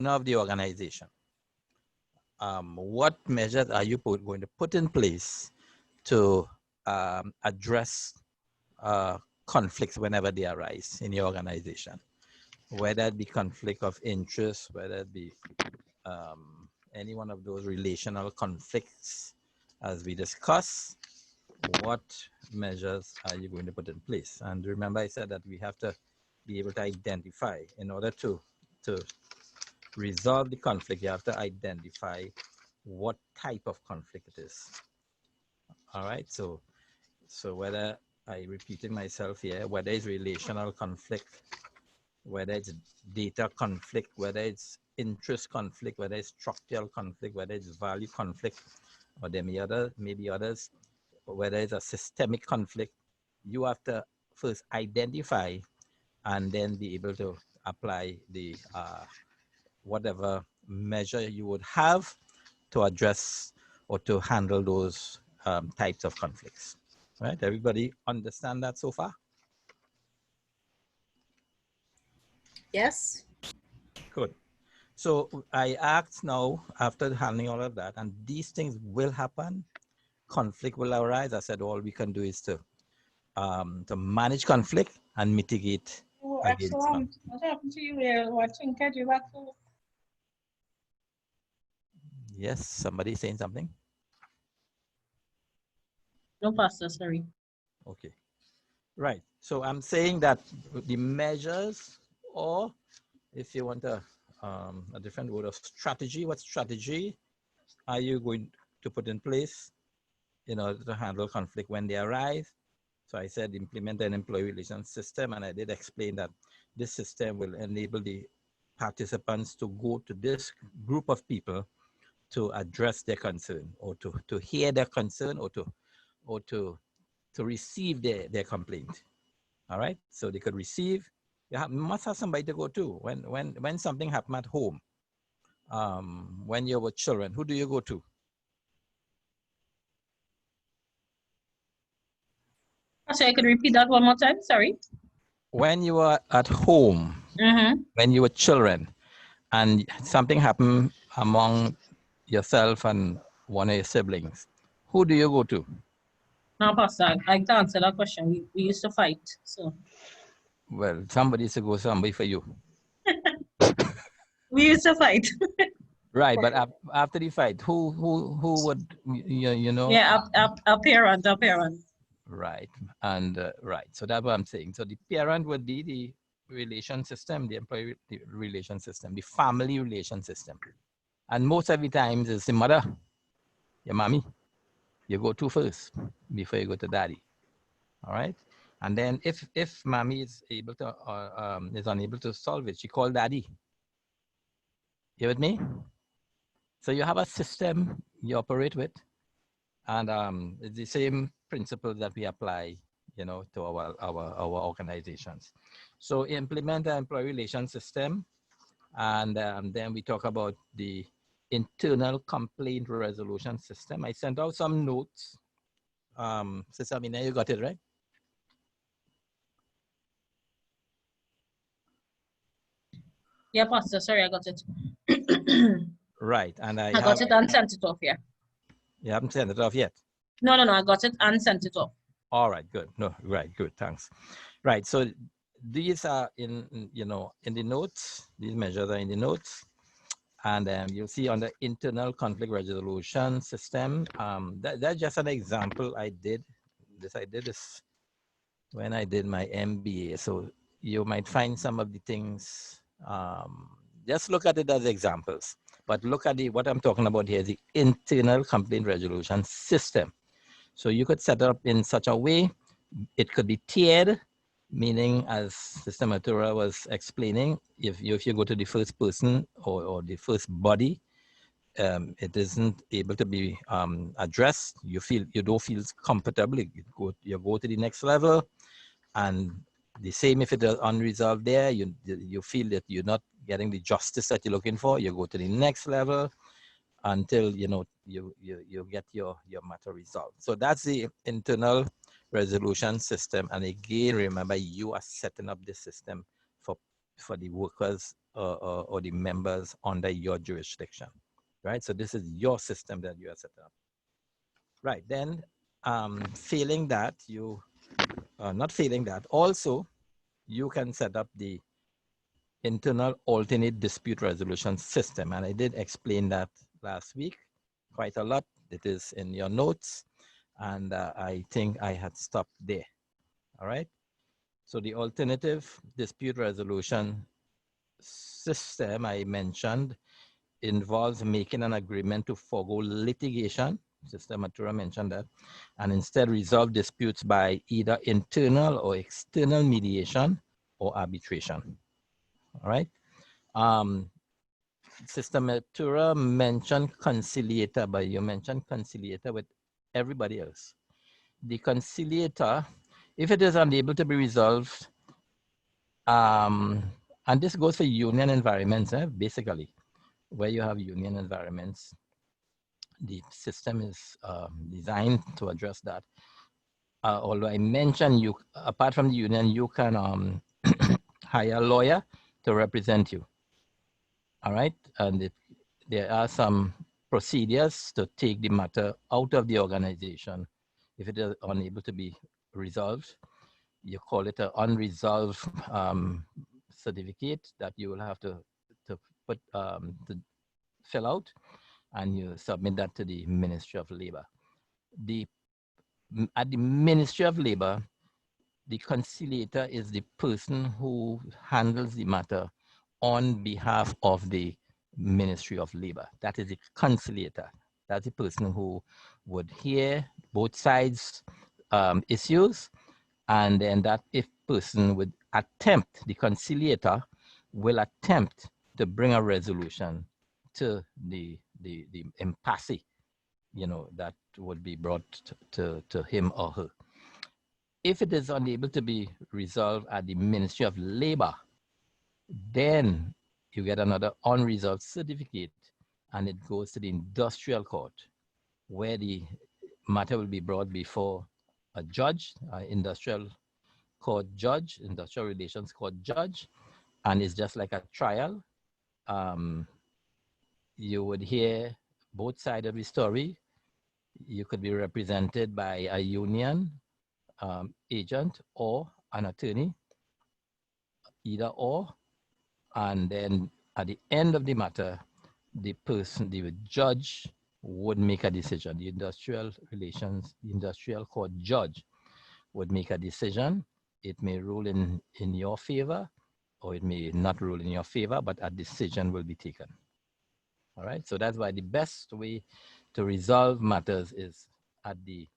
of the organization, what measures are you going to put in place to address conflicts whenever they arise in your organization? Whether it be conflict of interest, whether it be any one of those relational conflicts, as we discussed, what measures are you going to put in place? And remember, I said that we have to be able to identify, in order to resolve the conflict, you have to identify what type of conflict it is. All right, so whether I repeating myself here, whether it's relational conflict, whether it's data conflict, whether it's interest conflict, whether it's structural conflict, whether it's value conflict, or there may be others, whether it's a systemic conflict, you have to first identify and then be able to apply the whatever measure you would have to address or to handle those types of conflicts. Right? Everybody understand that so far? Yes. Good. So I asked now, after handling all of that, and these things will happen, conflict will arise. I said all we can do is to manage conflict and mitigate against conflict. What happened to you? We're watching back. Yes, somebody saying something? No, Pastor, sorry. Okay. Right. So I'm saying that the measures, or if you want a different word of strategy, what strategy are you going to put in place in order to handle conflict when they arise? So I said implement an employee relations system, and I did explain that this system will enable the participants to go to this group of people to address their concern, or to hear their concern, or to receive their complaint. All right, so they could receive. You must have somebody to go to when something happened at home. When you were children, who do you go to? So I could repeat that one more time. Sorry. When you were at home, when you were children, and something happened among yourself and one of your siblings, who do you go to? No, Pastor, I can answer that question. We used to fight, so. Well, somebody used to go somebody for you. We used to fight. Right, but after the fight, who would you know? Yeah, a parent. Right, and right. So that's what I'm saying. So the parent would be the relation system, the employee relation system, the family relation system, and most of the times it's the mother, your mommy. You go to first before you go to daddy. All right, and then if mommy is able to is unable to solve it, she call daddy. You with me? So you have a system you operate with, and it's the same principle that we apply, you know, to our organizations. So implement the employee relation system, and then we talk about the internal complaint resolution system. I sent out some notes. Sister Amina, you got it, right? Yeah, Pastor, sorry, I got it. Right, and I got it and sent it off, yeah. You haven't sent it off yet? No, I got it and sent it off. All right, good. No, right, good, thanks. Right, so these are in the notes. These measures are in the notes, and you'll see on the internal conflict resolution system. That's just an example. I did this when I did my MBA. So you might find some of the things. Just look at it as examples, but look at what I'm talking about here, the internal complaint resolution system. So you could set it up in such a way, it could be tiered, meaning, as Sister Matura was explaining, if you go to the first person or the first body, it isn't able to be addressed. You don't feel comfortable. You go to the next level, and the same if it is unresolved there, you feel that you're not getting the justice that you're looking for. You go to the next level until you get your matter resolved. So that's the internal resolution system. And again, remember, you are setting up this system for the workers or the members under your jurisdiction, right? So this is your system that you are setting up. Right, then failing that, not failing that, also you can set up the internal alternate dispute resolution system. And I did explain that last week quite a lot. It is in your notes. And I think I had stopped there. All right. So the alternative dispute resolution system I mentioned involves making an agreement to forego litigation. Sister Matura mentioned that, and instead resolve disputes by either internal or external mediation or arbitration. All right. Sister Matura mentioned conciliator, but you mentioned conciliator with everybody else. The conciliator, if it is unable to be resolved, and this goes for union environments, basically, where you have union environments, the system is designed to address that. Although I mentioned you, apart from the union, you can hire a lawyer to represent you. All right, and there are some procedures to take the matter out of the organization if it is unable to be resolved. You call it an unresolved certificate that you will have to put to fill out, and you submit that to the Ministry of Labor. At the Ministry of Labor, the conciliator is the person who handles the matter on behalf of the Ministry of Labor. That is the conciliator. That's the person who would hear both sides' issues, and then that if person would attempt, the conciliator will attempt to bring a resolution to the impasse, that would be brought to him or her. If it is unable to be resolved at the Ministry of Labor, then you get another unresolved certificate, and it goes to the industrial court, where the matter will be brought before a judge, industrial court judge, industrial relations court judge, and it's just like a trial. You would hear both sides of the story. You could be represented by a union agent or an attorney, either or, and then at the end of the matter, the judge would make a decision. The industrial court judge would make a decision. It may rule in your favor, or it may not rule in your favor, but a decision will be taken. All right, so that's why the best way to resolve matters is at the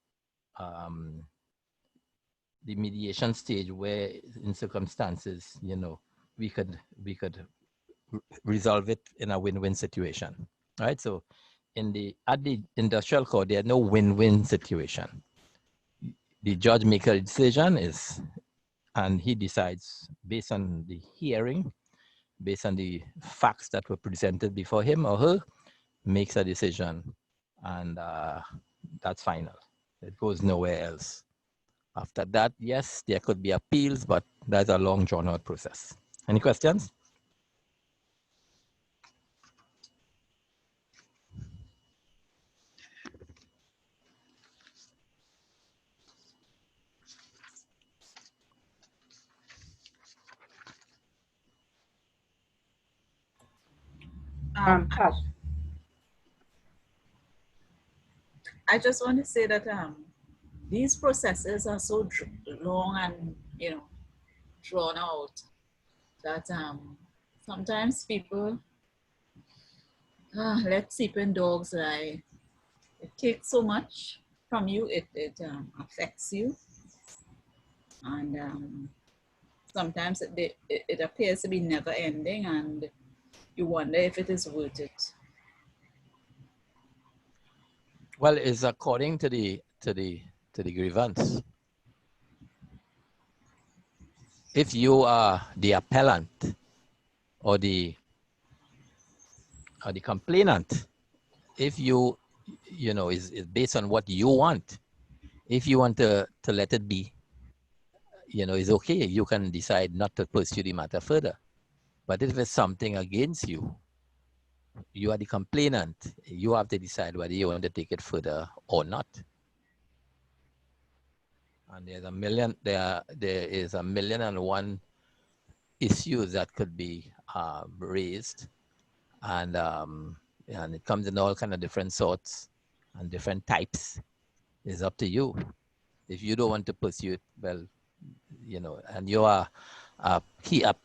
mediation stage, where in circumstances, we could resolve it in a win-win situation. All right, so at the industrial court, there's no win-win situation. The judge makes a decision and he decides based on the hearing, based on the facts that were presented before him or her, makes a decision, and that's final. It goes nowhere else. After that, yes, there could be appeals, but that's a long drawn out process. Any questions? I just want to say that these processes are so long and drawn out that sometimes people let sleeping dogs lie. It takes so much from you. It affects you, and sometimes it appears to be never ending, and you wonder if it is worth it. Well, it's according to the grievance. If you are the appellant or the complainant, if is based on what you want. If you want to let it be, it's okay. You can decide not to pursue the matter further. But if it's something against you, you are the complainant. You have to decide whether you want to take it further or not. And there is a million and one issues that could be raised, and it comes in all kind of different sorts and different types. It's up to you. If you don't want to pursue it, well, you know, and you are a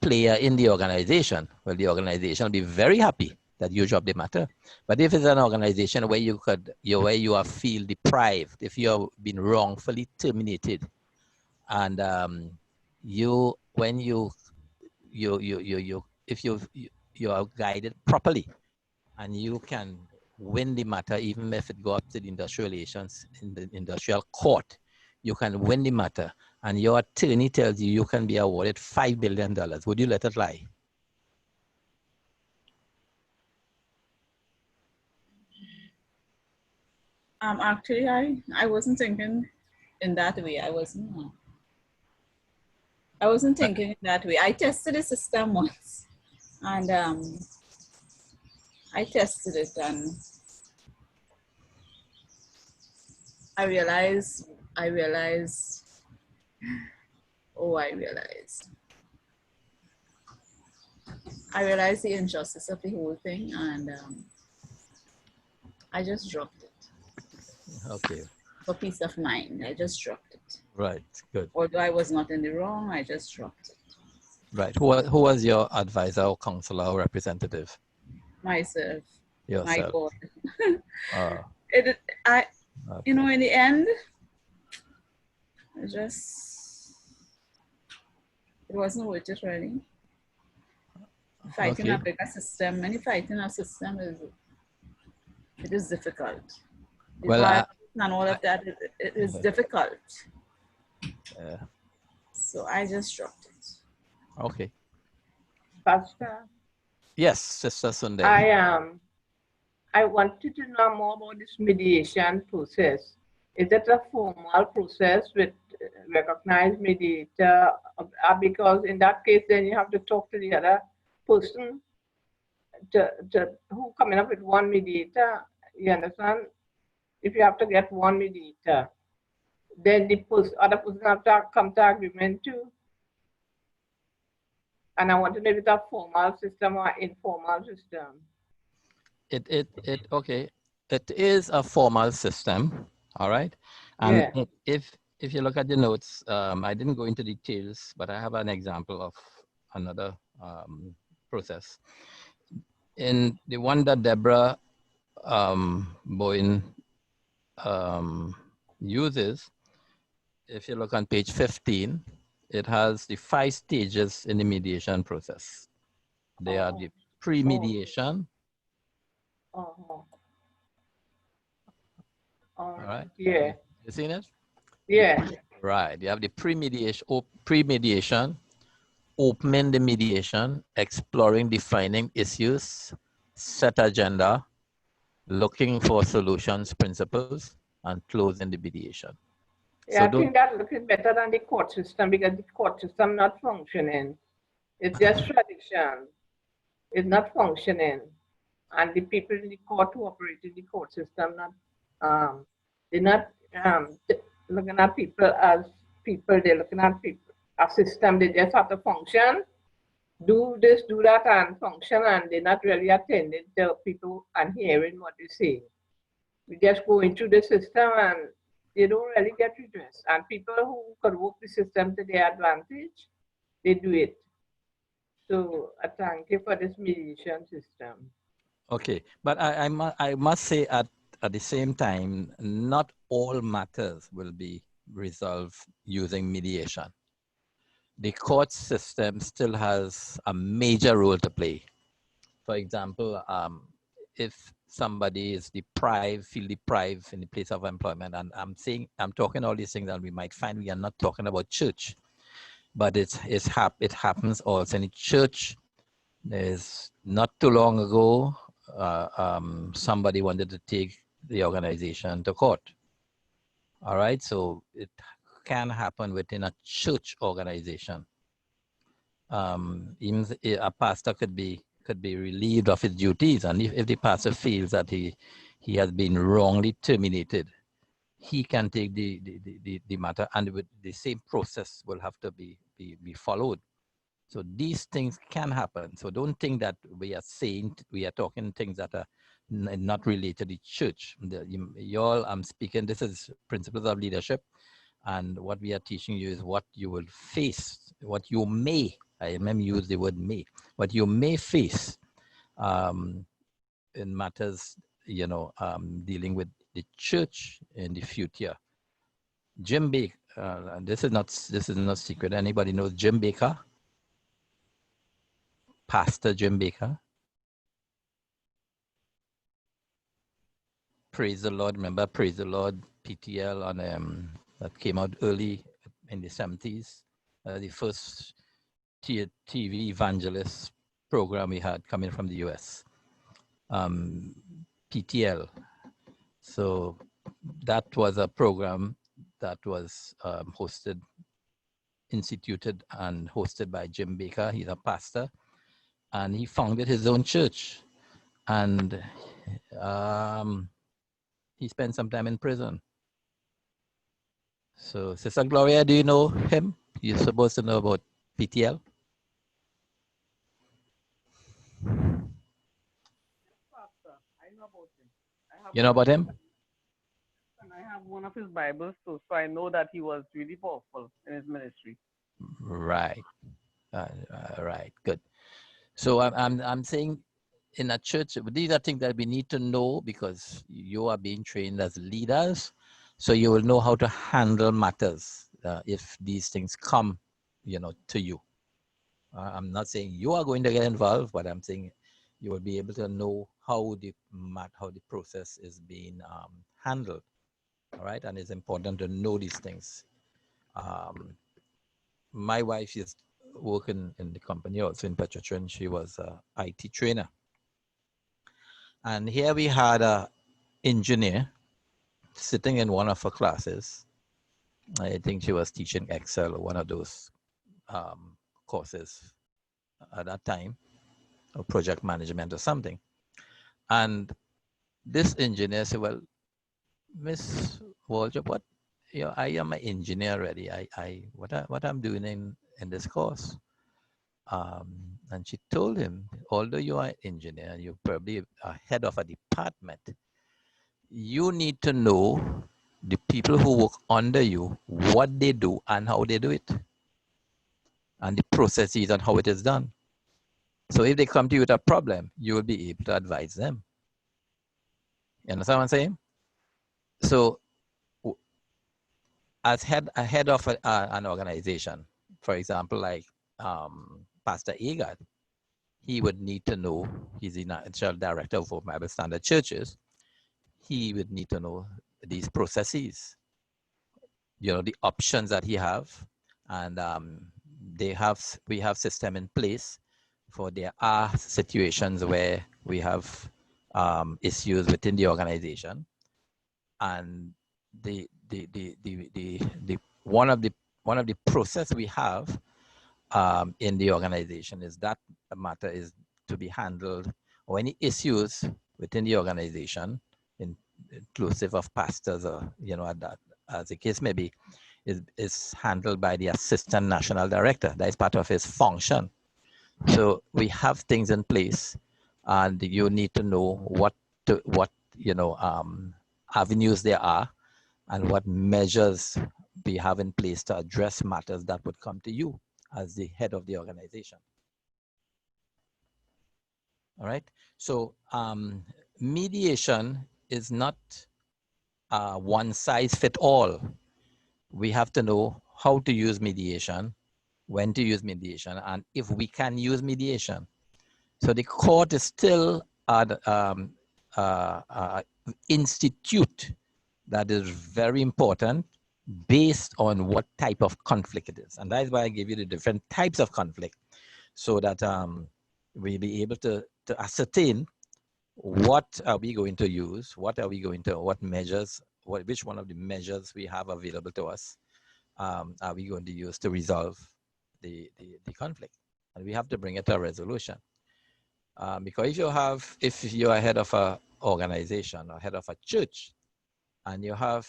player in the organization, well, the organization will be very happy that you drop the matter. But if it's an organization where you are feel deprived, if you have been wrongfully terminated, and if you are guided properly, and you can win the matter, even if it go up to the industrial relations in the industrial court, you can win the matter, and your attorney tells you you can be awarded $5 billion. Would you let it lie? Actually, I wasn't thinking in that way. I wasn't thinking in that way. I tested the system once, and I tested it, and I realized the injustice of the whole thing, and I just dropped it. Okay. For peace of mind, I just dropped it. Right, good. Although I was not in the wrong, I just dropped it. Right. Who was your advisor or counselor or representative? Myself. Yourself. My God. Okay. You know, in the end, it wasn't worth it, really. Fighting a bigger system, fighting a system is difficult. Well, and all of that, it is difficult. Yeah. So I just dropped it. Okay. Pastor? Yes, Sister Sundari. I wanted to know more about this mediation process. Is it a formal process with recognized mediator? Because in that case, then you have to talk to the other person who coming up with one mediator. You understand? If you have to get one mediator, then the other person have to come to agreement too. And I want to know if it's a formal system or informal system. Okay. It is a formal system, all right? And yeah. if you look at the notes, I didn't go into details, but I have an example of another process. In the one that Deborah Bowen uses, if you look on page 15, it has the 5 stages in the mediation process. They are the pre-mediation. All right. Yeah. You seen it? Yeah. Right. You have the pre-mediation, opening the mediation, exploring, defining issues, set agenda, looking for solutions, principles, and closing the mediation. Yeah, so I think that looks better than the court system because the court system not functioning. It's just tradition. It's not functioning. And the people in the court who operate in the court system, they're not looking at people as people, they're looking at people, a system, they just have to function, do this, do that, and function, and they're not really attending to people and hearing what they say. We just go into the system and they don't really get redressed. And people who could work the system to their advantage, they do it. So I thank you for this mediation system. Okay, but I must say at the same time, not all matters will be resolved using mediation. The court system still has a major role to play. For example, if somebody is feel deprived in the place of employment, and I'm talking all these things that we might find we are not talking about church, but it happens also in the church. There's not too long ago, somebody wanted to take the organization to court. All right, so it can happen within a church organization. even a pastor could be relieved of his duties, and if the pastor feels that he has been wrongly terminated, he can take the matter, and the same process will have to be followed. So these things can happen. So don't think that we are talking things that are not related to the church. Y'all, I'm speaking, this is principles of leadership. And what we are teaching you is what you will face, what you may, I remember use the word may, what you may face in matters, dealing with the church in the future. Jim Baker, this is not secret. Anybody knows Jim Baker? Pastor Jim Baker. Praise the Lord. Remember Praise the Lord, PTL on that came out early in the 70s. The first TV evangelist program we had coming from the US. PTL. So that was a program that was instituted and hosted by Jim Baker. He's a pastor, and he founded his own church, and he spent some time in prison. So, Sister Gloria, do you know him? You're supposed to know about PTL. I know about him. You know about him? And I have one of his Bibles too, so I know that he was really powerful in his ministry. Right. Right. Good. So I'm saying in a church, these are things that we need to know because you are being trained as leaders, so you will know how to handle matters if these things come, to you. I'm not saying you are going to get involved, but I'm saying you will be able to know how the process is being handled. All right, and it's important to know these things. My wife is working in the company also in Petrotrin. She was an IT trainer. And here we had an engineer sitting in one of her classes. I think she was teaching Excel or one of those courses at that time, or project management or something. And this engineer said, well, Miss Waldrop, I am an engineer already. What I'm doing in this course. And she told him, although you are an engineer, you're probably a head of a department, you need to know the people who work under you, what they do and how they do it, and the processes and how it is done. So if they come to you with a problem, you will be able to advise them. You understand what I'm saying? So as a head of an organization, for example, like Pastor Agard, he would need to know, he's the national director of Bible Standard Churches, he would need to know these processes, the options that he have, and we have system in place for there are situations where we have issues within the organization, and one of the process we have in the organization is that the matter is to be handled, or any issues within the organization, inclusive of pastors, or that, as the case may be, is handled by the assistant national director. That is part of his function. So we have things in place, and you need to know what avenues there are, and what measures we have in place to address matters that would come to you as the head of the organization. All right. So mediation is not one size fit all. We have to know how to use mediation, when to use mediation, and if we can use mediation. So the court is still an institute that is very important based on what type of conflict it is. And that's why I give you the different types of conflict, so that we'll be able to ascertain what are we going to use, what measures, which one of the measures we have available to us are we going to use to resolve the conflict. and we have to bring it to a resolution. Because if you are head of an organization or head of a church, and you have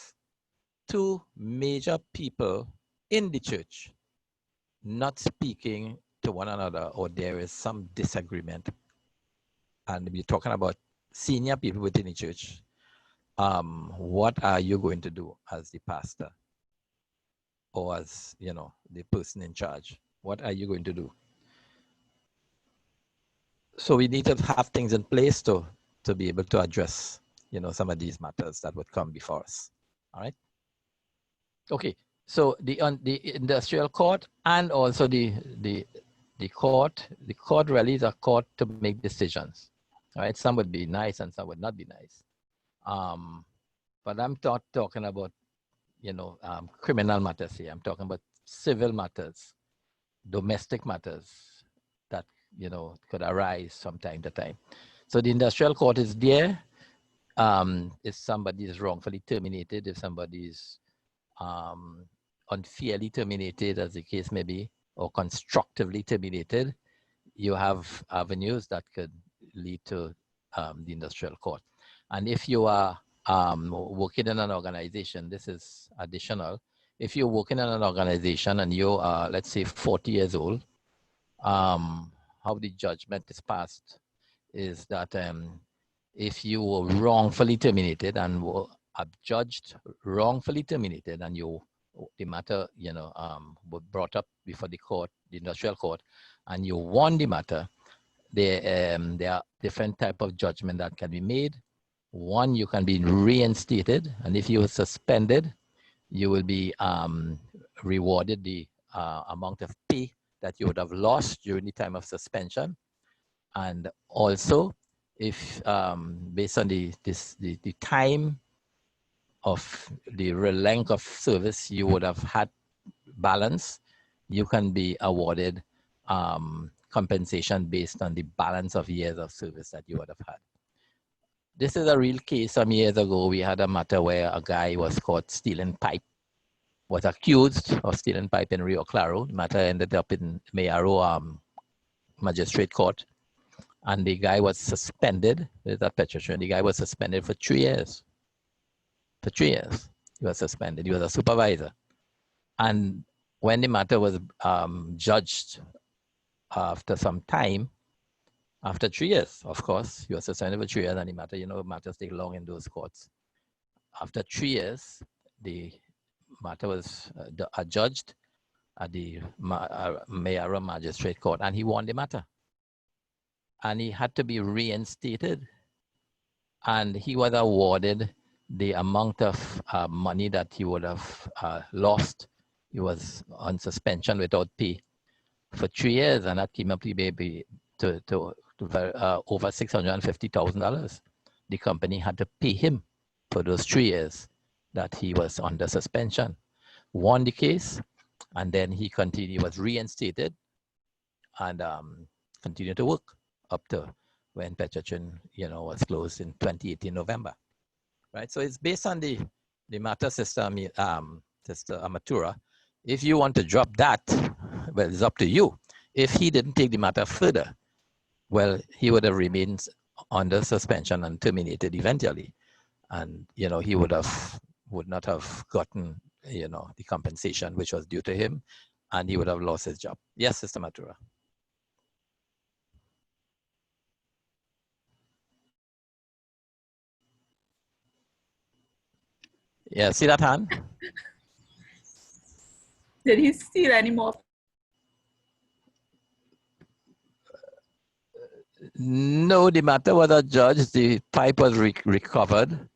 two major people in the church not speaking to one another, or there is some disagreement, and we're talking about senior people within the church, what are you going to do as the pastor or as, you know, the person in charge? What are you going to do? So we need to have things in place to be able to address, you know, some of these matters that would come before us. All right. Okay. So the industrial court and also the court really is a court to make decisions. All right. Some would be nice and some would not be nice. But I'm not talking about, you know, criminal matters here. I'm talking about civil matters, domestic matters that, you know, could arise from time to time. So the industrial court is there. If somebody is wrongfully terminated, if somebody is unfairly terminated, as the case may be, or constructively terminated, you have avenues that could lead to the industrial court. And if you are working in an organization, this is additional. If you're working in an organization and you are, let's say, 40 years old, how the judgment is passed is that if you were wrongfully terminated and were adjudged wrongfully terminated, and the matter, you know, were brought up before the court, the industrial court, and you won the matter, there are different type of judgment that can be made. One, you can be reinstated, and if you were suspended, you will be rewarded the amount of pay that you would have lost during the time of suspension. And also, if based on the time of the length of service you would have had balance, you can be awarded compensation based on the balance of years of service that you would have had. This is a real case. Some years ago, we had a matter where a guy was caught stealing pipe, was accused of stealing pipe in Rio Claro. The matter ended up in Mayaro Magistrate Court. And the guy was suspended with that petition. The guy was suspended for 3 years. For 3 years, he was suspended. He was a supervisor. And when the matter was judged after some time, after 3 years, of course, he was suspended for 3 years, and the matter, you know, matters take long in those courts. After 3 years, the matter was adjudged at the Mayaro Magistrate Court, and he won the matter. And he had to be reinstated, and he was awarded the amount of money that he would have lost. He was on suspension without pay for 3 years, and that came up to maybe to over $650,000. The company had to pay him for those 3 years that he was under suspension. Won the case, and then he was reinstated and continued to work up to when Petrochin, you know, was closed in 2018 November, right? So it's based on the matter system, Sister Amatura. If you want to drop that, well, it's up to you. If he didn't take the matter further, well, he would have remained under suspension and terminated eventually, and you know, he would not have gotten, you know, the compensation which was due to him, and he would have lost his job. Yes, Sister Matura. Yeah, see that hand? Did he steal any more? No, the matter was adjudged. The pipe was recovered.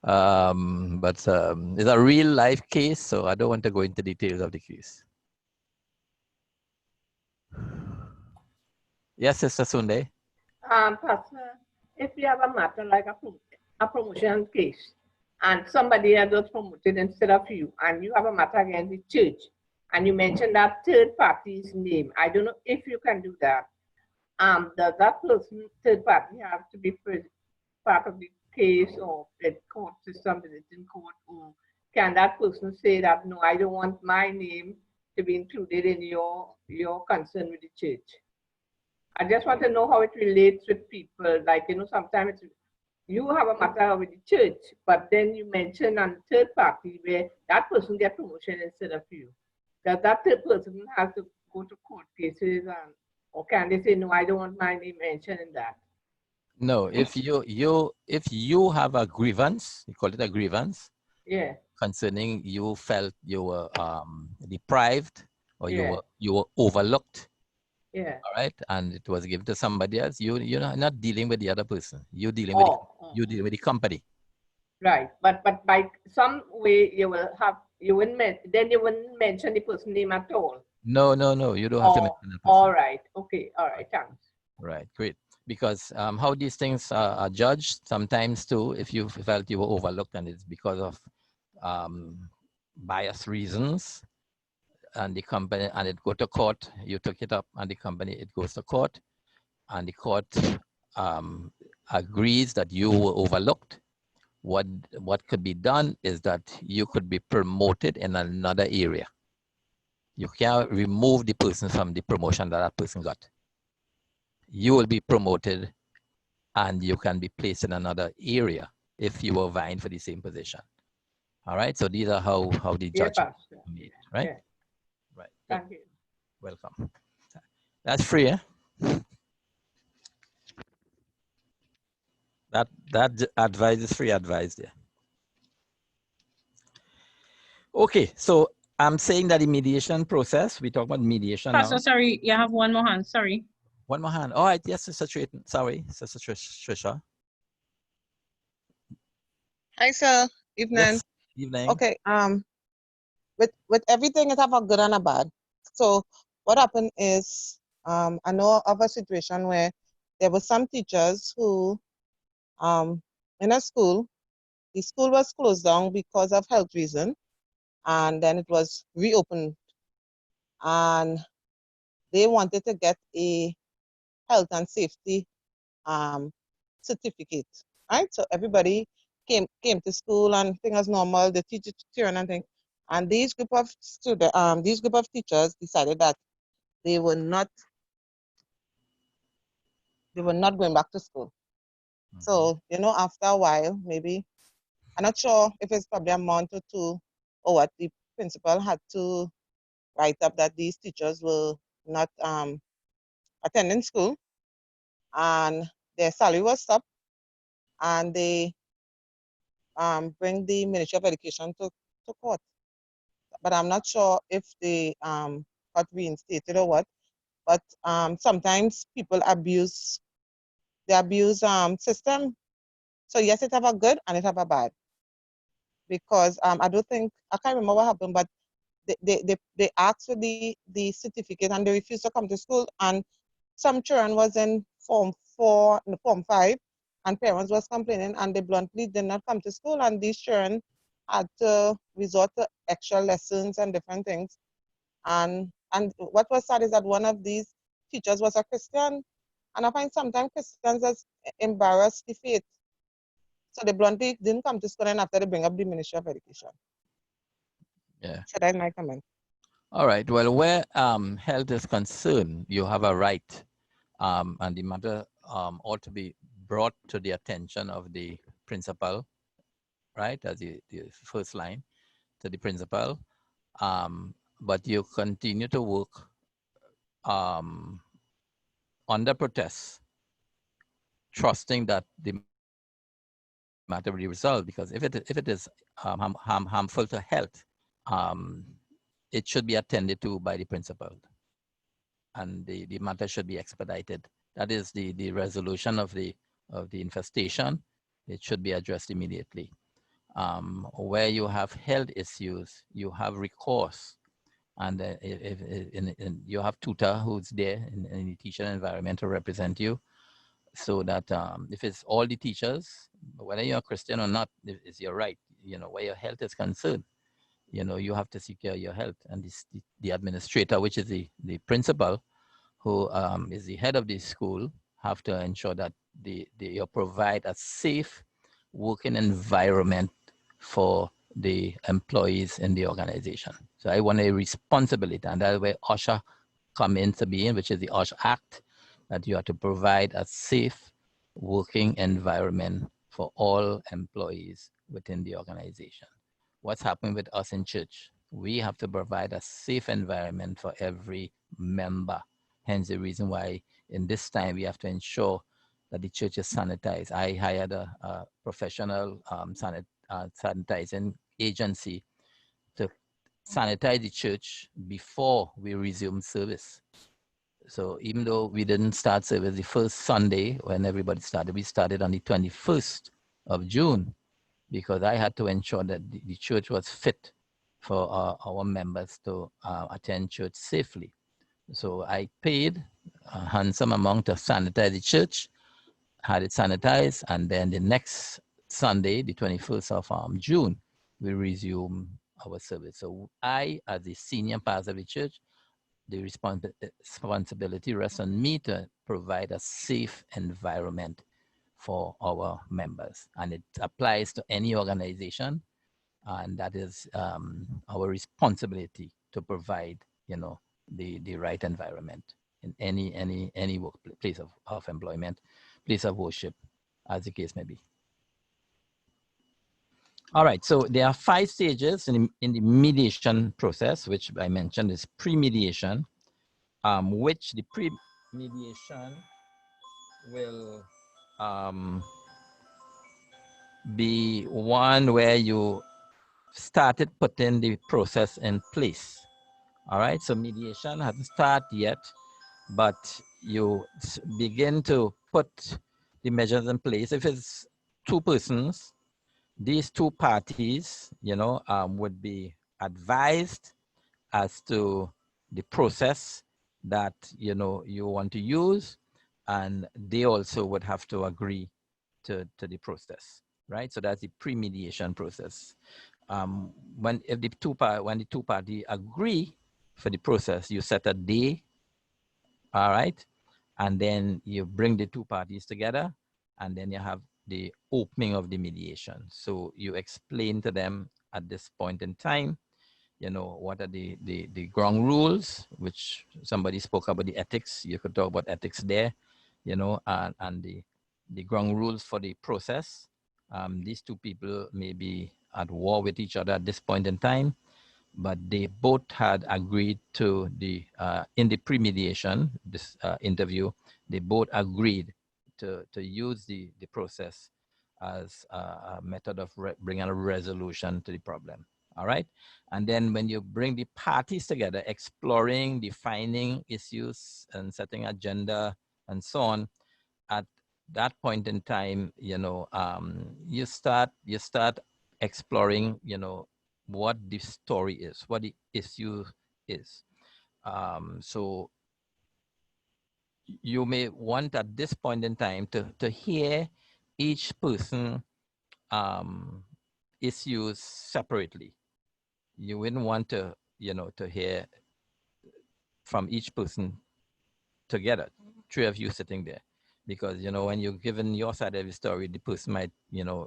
But it's a real life case, so I don't want to go into details of the case. Yes, Sister Sunday. Pastor, if you have a matter like a promotion case, and somebody else was promoted instead of you, and you have a matter against the church, and you mentioned that third party's name, I don't know if you can do that. Does that person, third party, have to be part of the case or the court system, visiting court, or can that person say that, no, I don't want my name to be included in your concern with the church. I just want to know how it relates with people. Like, sometimes you have a matter with the church, but then you mention on third party where that person get promotion instead of you. Does that third person have to go to court cases, or can they say, no, I don't want my name mentioned in that? No, if you have a grievance, you call it a grievance, Yeah. concerning you felt you were deprived or Yeah. you were overlooked, Yeah. all right, and it was given to somebody else, you're not dealing with the other person. You're dealing with the company. Right, but by some way you wouldn't mention the person name at all. No, you don't have to mention that person. All right, okay, all right, thanks. Right, great. Because how these things are judged sometimes too, if you felt you were overlooked and it's because of bias reasons, and the company, and it go to court, you took it up, and the company, it goes to court, and the court agrees that you were overlooked. What could be done is that you could be promoted in another area. You can't remove the person from the promotion that person got. You will be promoted and you can be placed in another area if you were vying for the same position. All right, so these are how the judgment is made, right? Yeah. Right. Thank you. Welcome. That's free, eh? That advice is free advice there. Okay, so I'm saying that the mediation process, we talk about mediation Pastor, now. sorry, you have one more hand, sorry. One more hand. All right, yes, Sister Trayton. Sorry, Sister Trisha. Hi, sir. Evening. Yes, evening. Okay. With everything, it have a good and a bad. So what happened is, I know of a situation where there were some teachers who, in a school, the school was closed down because of health reason, and then it was reopened, and they wanted to get a health and safety certificate, right? So everybody came to school and things was normal. The teacher turn and thing, and these group of teachers decided that they were not going back to school. Mm-hmm. So after a while, maybe I'm not sure if it's probably a month or two or what, the principal had to write up that these teachers were not attending school and their salary was stopped, and they bring the Ministry of Education to court. But I'm not sure if they got reinstated or what. But sometimes people abuse system. So yes, it have a good and it have a bad. Because I can't remember what happened, but they asked for the certificate and they refused to come to school, and some children was in Form 4 and Form 5, and parents was complaining, and they bluntly did not come to school, and these children had to resort to extra lessons and different things. And what was sad is that one of these teachers was a Christian, and I find sometimes Christians just embarrass the faith. So they bluntly didn't come to school, and after they bring up the Ministry of Education. Yeah. So that's my comment. All right. Well, where health is concerned, you have a right, and the matter ought to be brought to the attention of the principal, right, as the first line, to the principal. But you continue to work under protest, trusting that the matter will be resolved, because if it is harmful to health, it should be attended to by the principal, and the matter should be expedited. That is the resolution of the infestation. It should be addressed immediately. Where you have health issues, you have recourse, and you have tutor who's there in the teacher environment to represent you, so that if it's all the teachers, whether you're a Christian or not, it's your right. Where your health is concerned, you have to secure your health, and the administrator, which is the principal, who is the head of the school, have to ensure that you provide a safe working environment for the employees in the organization. So I want a responsibility, and that's where OSHA come into being, which is the OSHA Act, that you have to provide a safe working environment for all employees within the organization. What's happening with us in church? We have to provide a safe environment for every member. Hence the reason why in this time we have to ensure that the church is sanitized. I hired a professional sanitizing agency to sanitize the church before we resume service. So even though we didn't start service the first Sunday when everybody started, we started on the 21st of June, because I had to ensure that the church was fit for our members to attend church safely. So I paid a handsome amount to sanitize the church, had it sanitized, and then the next Sunday, the 21st of June, we resume our service. So I, as the senior pastor of the church, the responsibility rests on me to provide a safe environment for our members. And it applies to any organization. And that is our responsibility to provide, the right environment in any workplace of employment, place of worship, as the case may be. All right, so there are 5 stages in the mediation process, which I mentioned is pre-mediation, which the pre-mediation will be one where you started putting the process in place. All right, so mediation hasn't started yet, but you begin to put the measures in place. If it's 2 persons, these 2 parties, would be advised as to the process that, you want to use, and they also would have to agree to the process, right? So that's the pre-mediation process. When the two parties agree for the process, you set a day, all right? And then you bring the 2 parties together, and then you have the opening of the mediation. So you explain to them at this point in time, what are the ground rules, which somebody spoke about the ethics. You could talk about ethics there, and the ground rules for the process. These 2 people may be at war with each other at this point in time, but they both had agreed to in the pre-mediation, this interview, they both agreed to use the process as a method of bringing a resolution to the problem. All right. And then when you bring the parties together, exploring, defining issues and setting agenda and so on, at that point in time, you start exploring, what the story is, what the issue is. So you may want at this point in time to hear each person issues separately. You wouldn't want to, to hear from each person together, 3 of you sitting there, because, when you're given your side of the story, the person might,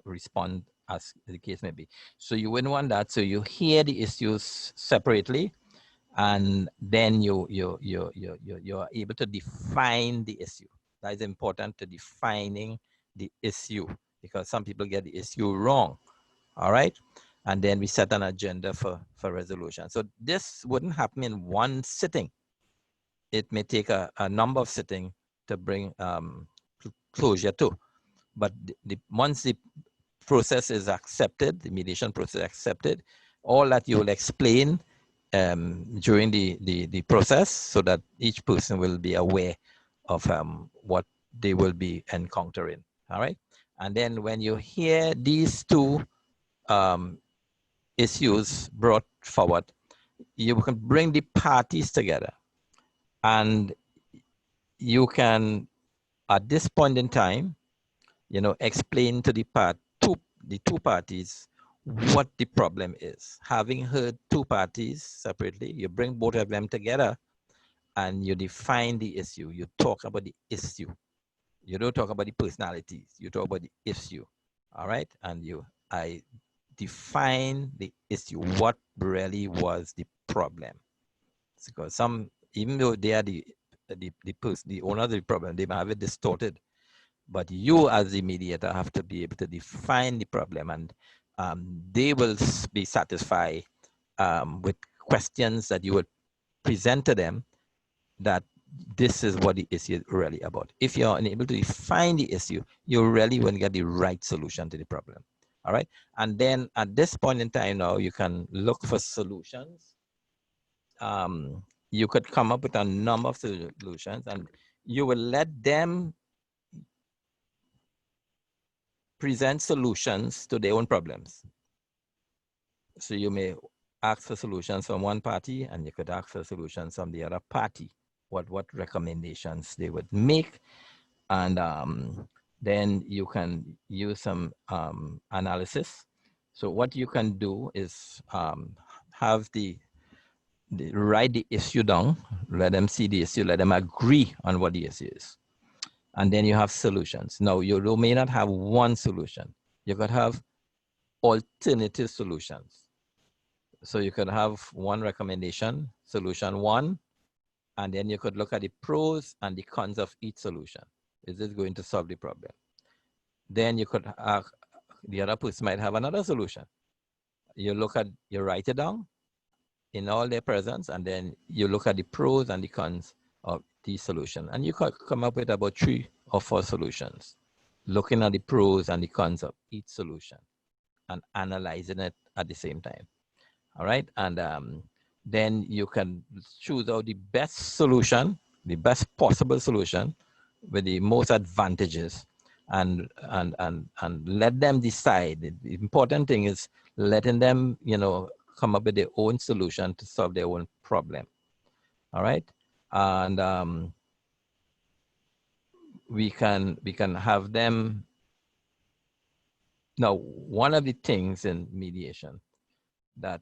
respond as the case may be. So you wouldn't want that. So you hear the issues separately, and then you're able to define the issue. That is important, to defining the issue, because some people get the issue wrong. All right. And then we set an agenda for resolution. So this wouldn't happen in one sitting. It may take a number of sittings to bring closure to. But once the process is accepted, the mediation process accepted, all that you will explain during the process, so that each person will be aware of what they will be encountering. All right. And then when you hear these 2 issues brought forward, you can bring the parties together, and you can, at this point in time, explain to the 2 parties what the problem is. Having heard 2 parties separately, you bring both of them together and you define the issue. You talk about the issue. You don't talk about the personalities. You talk about the issue. All right. And you define the issue. What really was the problem? Because some, even though they are the owner of the problem, they might have it distorted. But you as the mediator have to be able to define the problem, and they will be satisfied with questions that you would present to them, that this is what the issue is really about. If you're unable to define the issue, you really won't get the right solution to the problem. All right. And then at this point in time now, you can look for solutions. You could come up with a number of solutions, and you will let them present solutions to their own problems. So you may ask for solutions from one party, and you could ask for solutions from the other party, what recommendations they would make. And then you can use some analysis. So what you can do is have write the issue down, let them see the issue, let them agree on what the issue is. And then you have solutions. Now, you may not have one solution. You could have alternative solutions. So you could have one recommendation, solution one, and then you could look at the pros and the cons of each solution. Is this going to solve the problem? Then you could, the other person might have another solution. You write it down in all their presence, and then you look at the pros and the cons of the solution. And you could come up with about 3 or 4 solutions, looking at the pros and the cons of each solution and analyzing it at the same time. All right. And then you can choose out the best solution, the best possible solution with the most advantages, and let them decide. The important thing is letting them, come up with their own solution to solve their own problem. All right. And we can have them. Now, one of the things in mediation that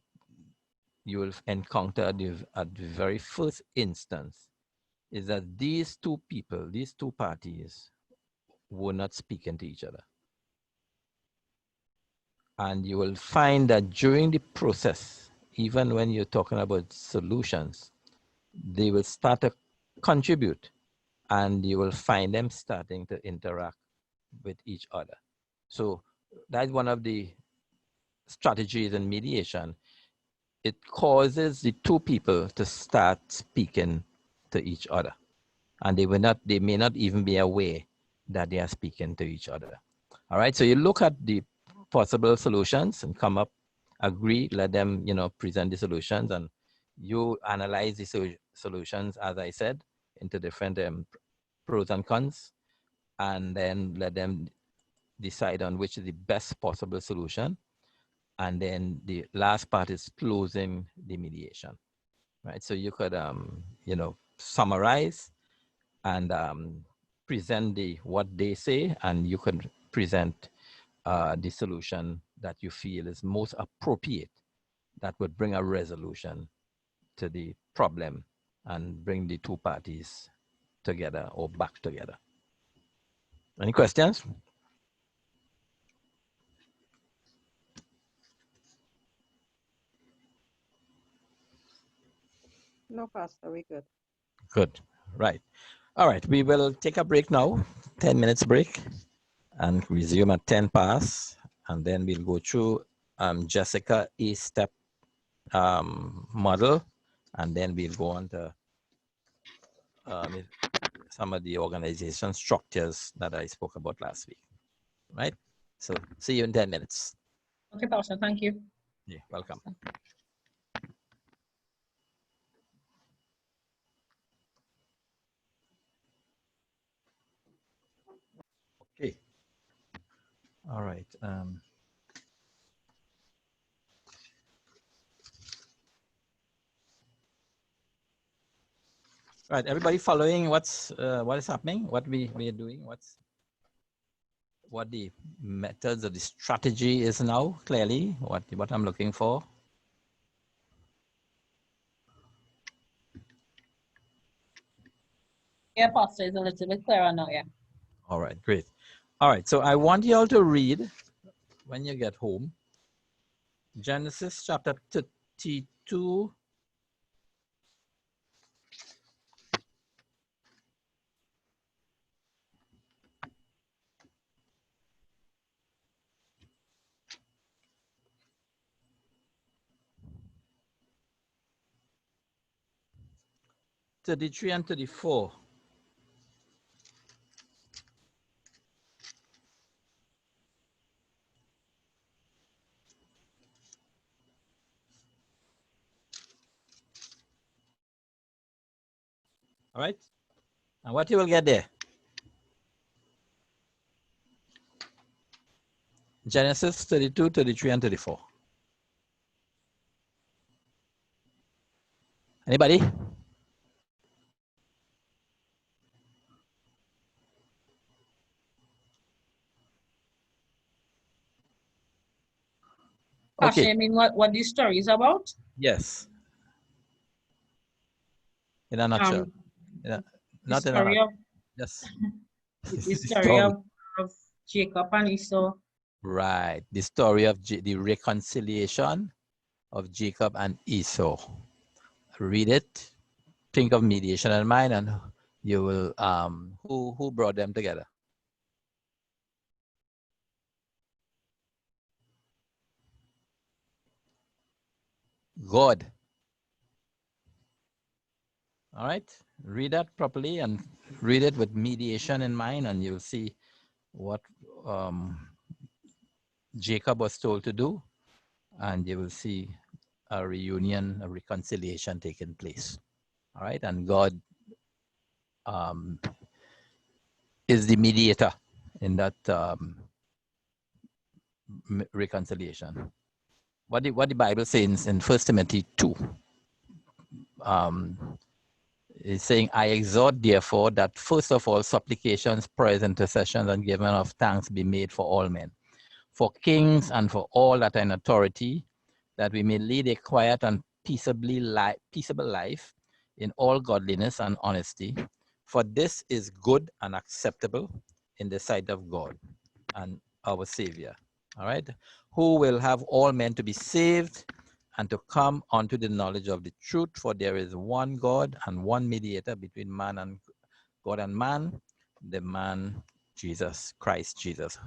you will encounter at the very first instance is that these two people, these two parties, were not speaking to each other. And you will find that during the process, even when you're talking about solutions, they will start to contribute, and you will find them starting to interact with each other. So that's one of the strategies in mediation. It causes the two people to start speaking to each other, and they may not even be aware that they are speaking to each other. All right, so you look at the possible solutions and come up, agree, let them, present the solutions, and you analyze the solutions, as I said, into different pros and cons, and then let them decide on which is the best possible solution. And then the last part is closing the mediation, right? So you could, summarize and present what they say, and you could present the solution that you feel is most appropriate, that would bring a resolution to the problem and bring the two parties together or back together. Any questions? No, Pastor, we good. Good, right. All right, we will take a break now, 10 minutes break, and resume at 10 past, and then we'll go through Jessica A-step model, and then we'll go on to some of the organization structures that I spoke about last week, right? So see you in 10 minutes. Okay, Pastor, thank you. Yeah, welcome. Okay. All right. Right, everybody following what is happening, what we are doing, what the methods or the strategy is now, clearly, what I'm looking for. Yeah, Pastor, it's a little bit clearer now, yeah. All right, great. All right, so I want you all to read when you get home Genesis chapter 32. '33 and 34. All right. And what you will get there? Genesis 32, 33, and 34. Anybody? Pastor, Okay. I mean, what this story is about? Yes. In a nutshell. The Not in a story nutshell. of Yes. the story of Jacob and Esau. Right. The story of the reconciliation of Jacob and Esau. Read it. Think of mediation in mind, and you will who brought them together? God. All right. Read that properly and read it with mediation in mind, and you'll see what Jacob was told to do, and you will see a reunion, a reconciliation taking place. All right. And God is the mediator in that reconciliation. What the Bible says in 1 Timothy 2 is saying, I exhort therefore that first of all supplications, prayers, intercessions, and giving of thanks be made for all men, for kings and for all that are in authority, that we may lead a quiet and peaceable life in all godliness and honesty. For this is good and acceptable in the sight of God and our Savior. All right, who will have all men to be saved and to come unto the knowledge of the truth. For there is one God and one mediator between man and God and man, the man Jesus Christ Jesus,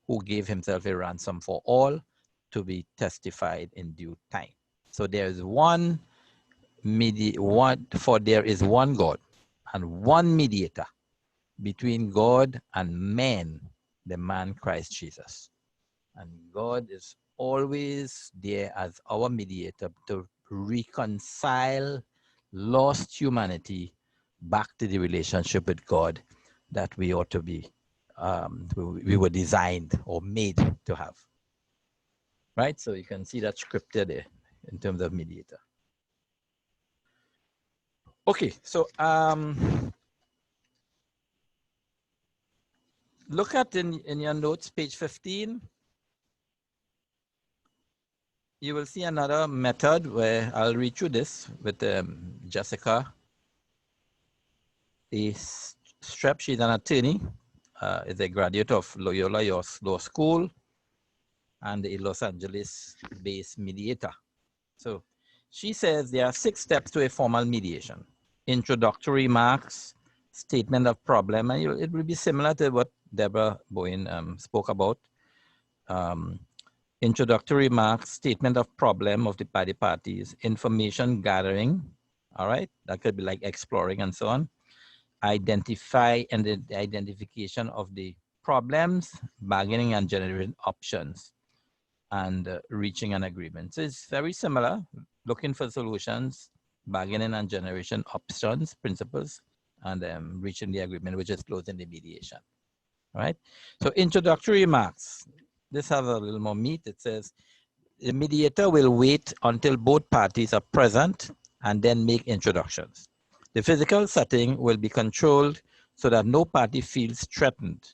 who gave himself a ransom for all, to be testified in due time. So there is for there is one God and one mediator between God and men, the man Christ Jesus. And God is always there as our mediator to reconcile lost humanity back to the relationship with God that we ought to be, we were designed or made to have. Right? So you can see that scripture there in terms of mediator. Okay, so look at in your notes, page 15. You will see another method where I'll read through this with Jessica. Strepp, she's an attorney, is a graduate of Loyola Law School and a Los Angeles-based mediator. So she says there are 6 steps to a formal mediation. Introductory remarks, statement of problem, and it will be similar to what Deborah Bowen spoke about. Introductory remarks, statement of problem by the parties, information gathering, all right? That could be like exploring and so on. Identify and the identification of the problems, bargaining and generating options, and reaching an agreement. So it's very similar, looking for solutions, bargaining and generation options, principles, and reaching the agreement, which is closing the mediation, all right? So introductory remarks. This has a little more meat. It says, the mediator will wait until both parties are present and then make introductions. The physical setting will be controlled so that no party feels threatened.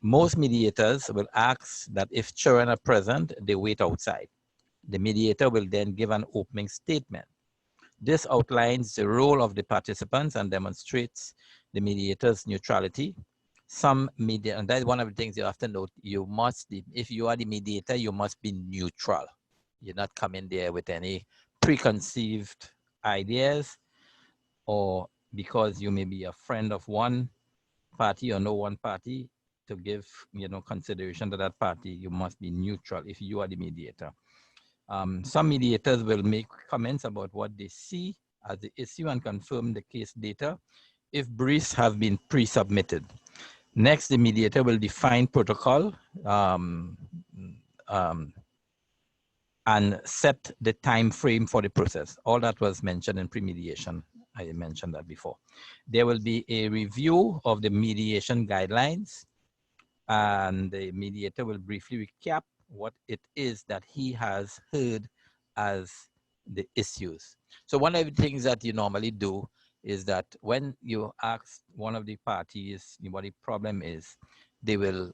Most mediators will ask that if children are present, they wait outside. The mediator will then give an opening statement. This outlines the role of the participants and demonstrates the mediator's neutrality. Some media, and that's one of the things you have to note, you must, if you are the mediator, you must be neutral. You're not coming there with any preconceived ideas, or because you may be a friend of one party or no one party, to give consideration to that party. You must be neutral if you are the mediator. Some mediators will make comments about what they see as the issue and confirm the case data if briefs have been pre-submitted. Next, the mediator will define protocol and set the time frame for the process. All that was mentioned in pre-mediation. I mentioned that before. There will be a review of the mediation guidelines, and the mediator will briefly recap what it is that he has heard as the issues. So one of the things that you normally do is that when you ask one of the parties what the problem is, they will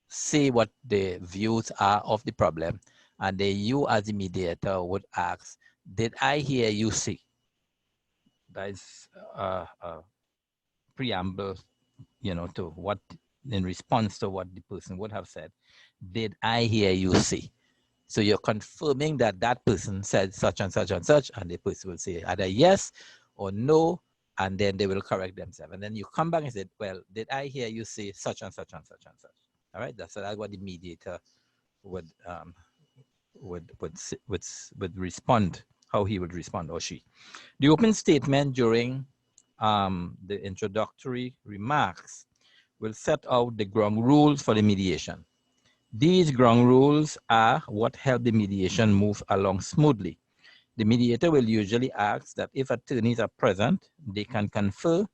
say what the views are of the problem, and then you as the mediator would ask, did I hear you say? That is a preamble, to what, in response to what the person would have said, did I hear you say? So you're confirming that that person said such and such and such, and the person will say either yes or no, and then they will correct themselves. And then you come back and say, well, did I hear you say such and such and such and such? All right, that's what the mediator would respond, how he would respond, or she. The open statement during the introductory remarks will set out the ground rules for the mediation. These ground rules are what help the mediation move along smoothly. The mediator will usually ask that if attorneys are present, they can confer,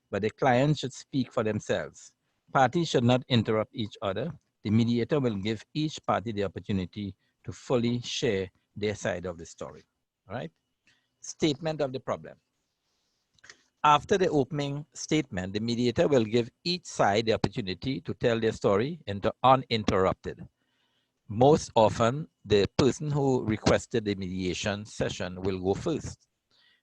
but the client should speak for themselves. Parties should not interrupt each other. The mediator will give each party the opportunity to fully share their side of the story. All right? Statement of the problem. After the opening statement, the mediator will give each side the opportunity to tell their story uninterrupted. Most often, the person who requested the mediation session will go first.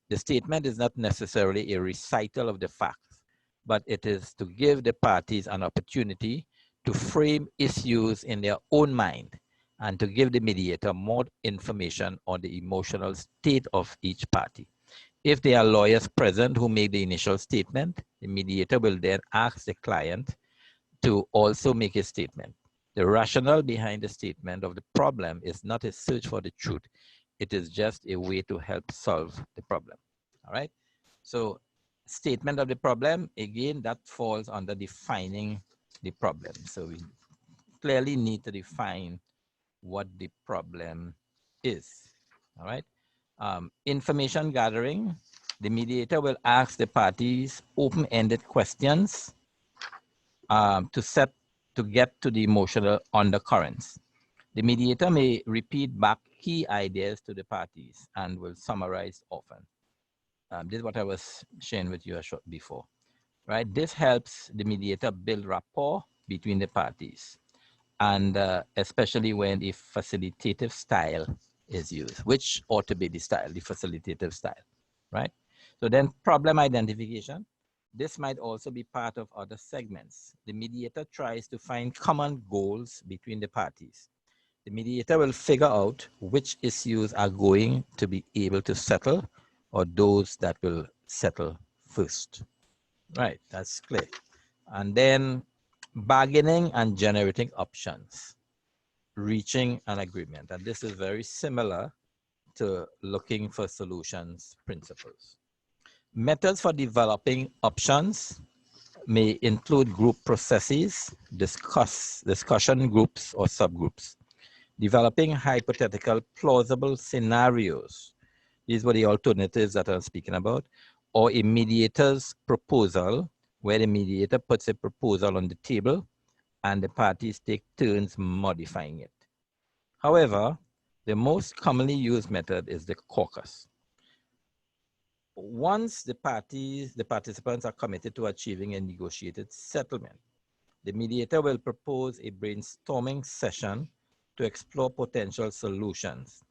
The statement is not necessarily a recital of the facts, but it is to give the parties an opportunity to frame issues in their own mind and to give the mediator more information on the emotional state of each party. If there are lawyers present who make the initial statement, the mediator will then ask the client to also make a statement. The rationale behind the statement of the problem is not a search for the truth. It is just a way to help solve the problem. All right. So statement of the problem, again, that falls under defining the problem. So we clearly need to define what the problem is. All right. Information gathering, the mediator will ask the parties open-ended questions to get to the emotional undercurrents. The mediator may repeat back key ideas to the parties and will summarize often. This is what I was sharing with you before, right? This helps the mediator build rapport between the parties, and especially when the facilitative style is used, which ought to be the style, the facilitative style, right? So then problem identification. This might also be part of other segments. The mediator tries to find common goals between the parties. The mediator will figure out which issues are going to be able to settle or those that will settle first. Right, that's clear. And then bargaining and generating options, reaching an agreement. And this is very similar to looking for solutions principles. Methods for developing options may include group processes, discussion groups or subgroups, developing hypothetical plausible scenarios. These were the alternatives that I'm speaking about, or a mediator's proposal, where the mediator puts a proposal on the table and the parties take turns modifying it. However, the most commonly used method is the caucus. Once the participants are committed to achieving a negotiated settlement, the mediator will propose a brainstorming session to explore potential solutions.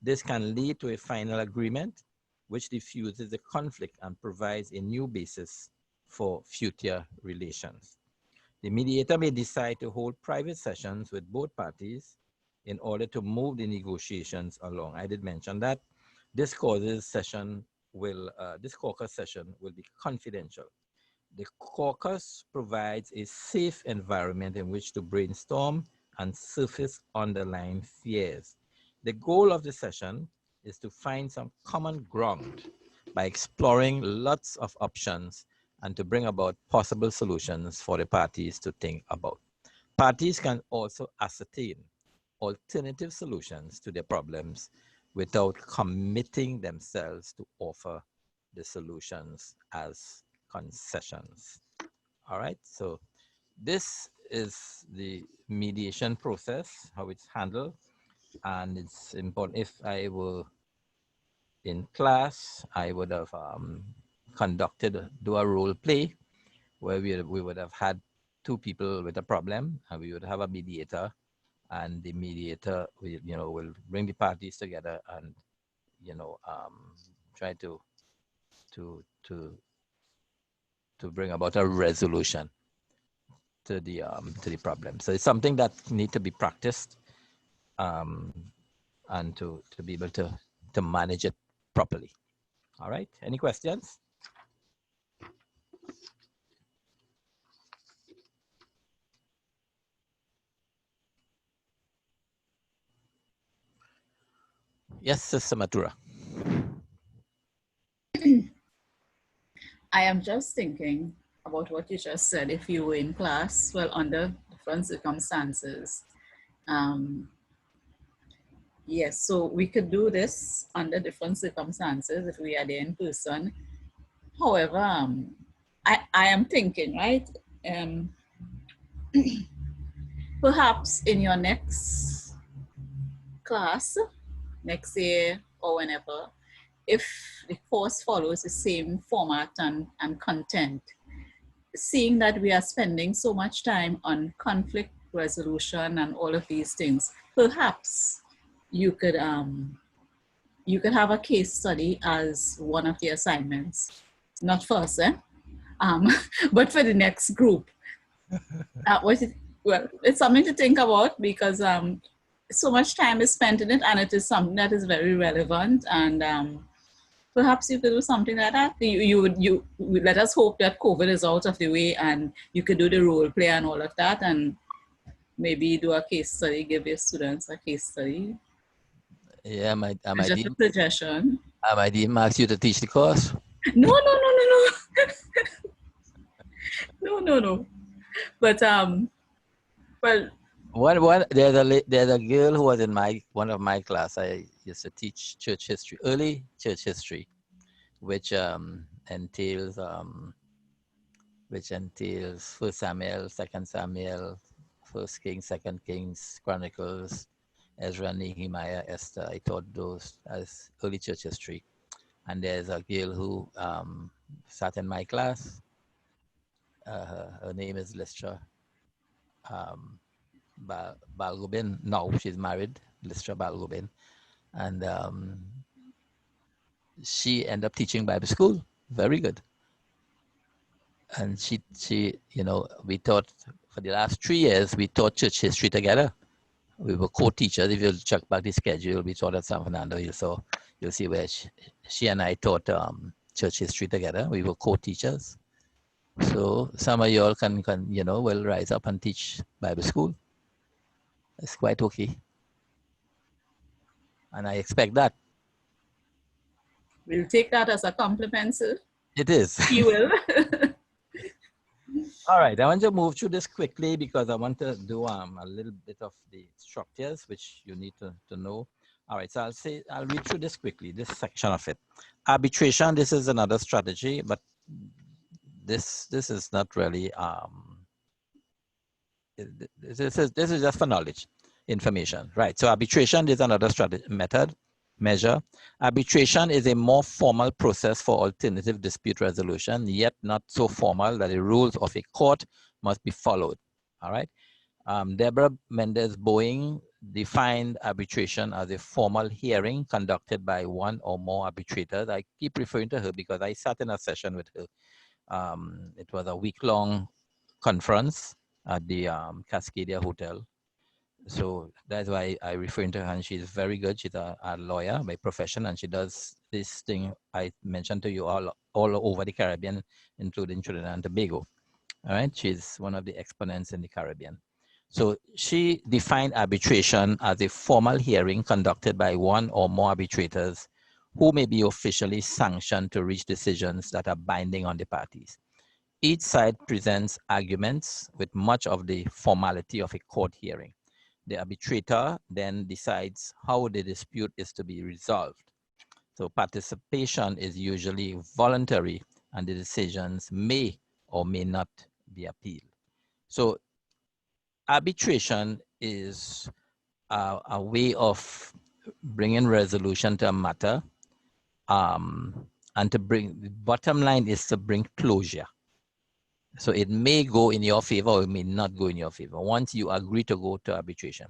This can lead to a final agreement, which diffuses the conflict and provides a new basis for future relations. The mediator may decide to hold private sessions with both parties in order to move the negotiations along. I did mention that this caucus session will be confidential. The caucus provides a safe environment in which to brainstorm and surface underlying fears. The goal of the session is to find some common ground by exploring lots of options and to bring about possible solutions for the parties to think about. Parties can also ascertain alternative solutions to their problems without committing themselves to offer the solutions as concessions. All right, so this is the mediation process, how it's handled. And it's important. If I were in class, I would have do a role play where we would have had two people with a problem, and we would have a mediator, and the mediator will bring the parties together and try to bring about a resolution to the problem. So it's something that need to be practiced, and to be able to manage it properly. All right, any questions? Yes, Sister Matura. I am just thinking about what you just said. If you were in class, well, under different circumstances, yes, so we could do this under different circumstances if we are there in person. However, I am thinking, right? Perhaps in your next class, next year or whenever, if the course follows the same format and content, seeing that we are spending so much time on conflict resolution and all of these things, perhaps you could have a case study as one of the assignments, not for us, but for the next group. Well, it's something to think about, because so much time is spent in it, and it is something that is very relevant, and perhaps you could do something like that. You let us hope that COVID is out of the way and you could do the role play and all of that, and maybe do a case study, give your students a case study. Yeah, just a suggestion. I might even ask you to teach the course. No. No. But well, there's a girl who was in one of my class. I used to teach church history, early church history, which entails First Samuel, Second Samuel, First Kings, Second Kings, Chronicles, Ezra, Nehemiah, Esther. I taught those as early church history. And there's a girl who sat in my class. Her name is Lystra Balgobin. Now she's married, Lystra Balgobin. And she ended up teaching Bible school. Very good. And she we taught, for the last 3 years, we taught church history together. We were co-teachers. If you check back the schedule, we taught at San Fernando. You'll see where she and I taught church history together. We were co-teachers. So some of y'all can will rise up and teach Bible school. It's quite okay. And I expect that. We'll take that as a compliment, sir. It is. You will. All right, I want to move through this quickly because I want to do a little bit of the structures which you need to know. All right, so I'll read through this quickly, this section of it. Arbitration, this is another strategy, but this is not really, this is just for knowledge, information, right? So arbitration is another strategy, measure. Arbitration is a more formal process for alternative dispute resolution, yet not so formal that the rules of a court must be followed. All right. Deborah Mendez-Boeing defined arbitration as a formal hearing conducted by one or more arbitrators. I keep referring to her because I sat in a session with her. It was a week-long conference at the Cascadia Hotel. So that's why I refer to her, and she's very good. She's a lawyer by profession, and she does this thing I mentioned to you all over the Caribbean, including Trinidad and Tobago. All right, she's one of the exponents in the Caribbean. So she defined arbitration as a formal hearing conducted by one or more arbitrators who may be officially sanctioned to reach decisions that are binding on the parties. Each side presents arguments with much of the formality of a court hearing. The arbitrator then decides how the dispute is to be resolved. So participation is usually voluntary, and the decisions may or may not be appealed. So arbitration is a way of bringing resolution to a matter, and to bring, the bottom line is to bring closure. So it may go in your favor or it may not go in your favor. Once you agree to go to arbitration,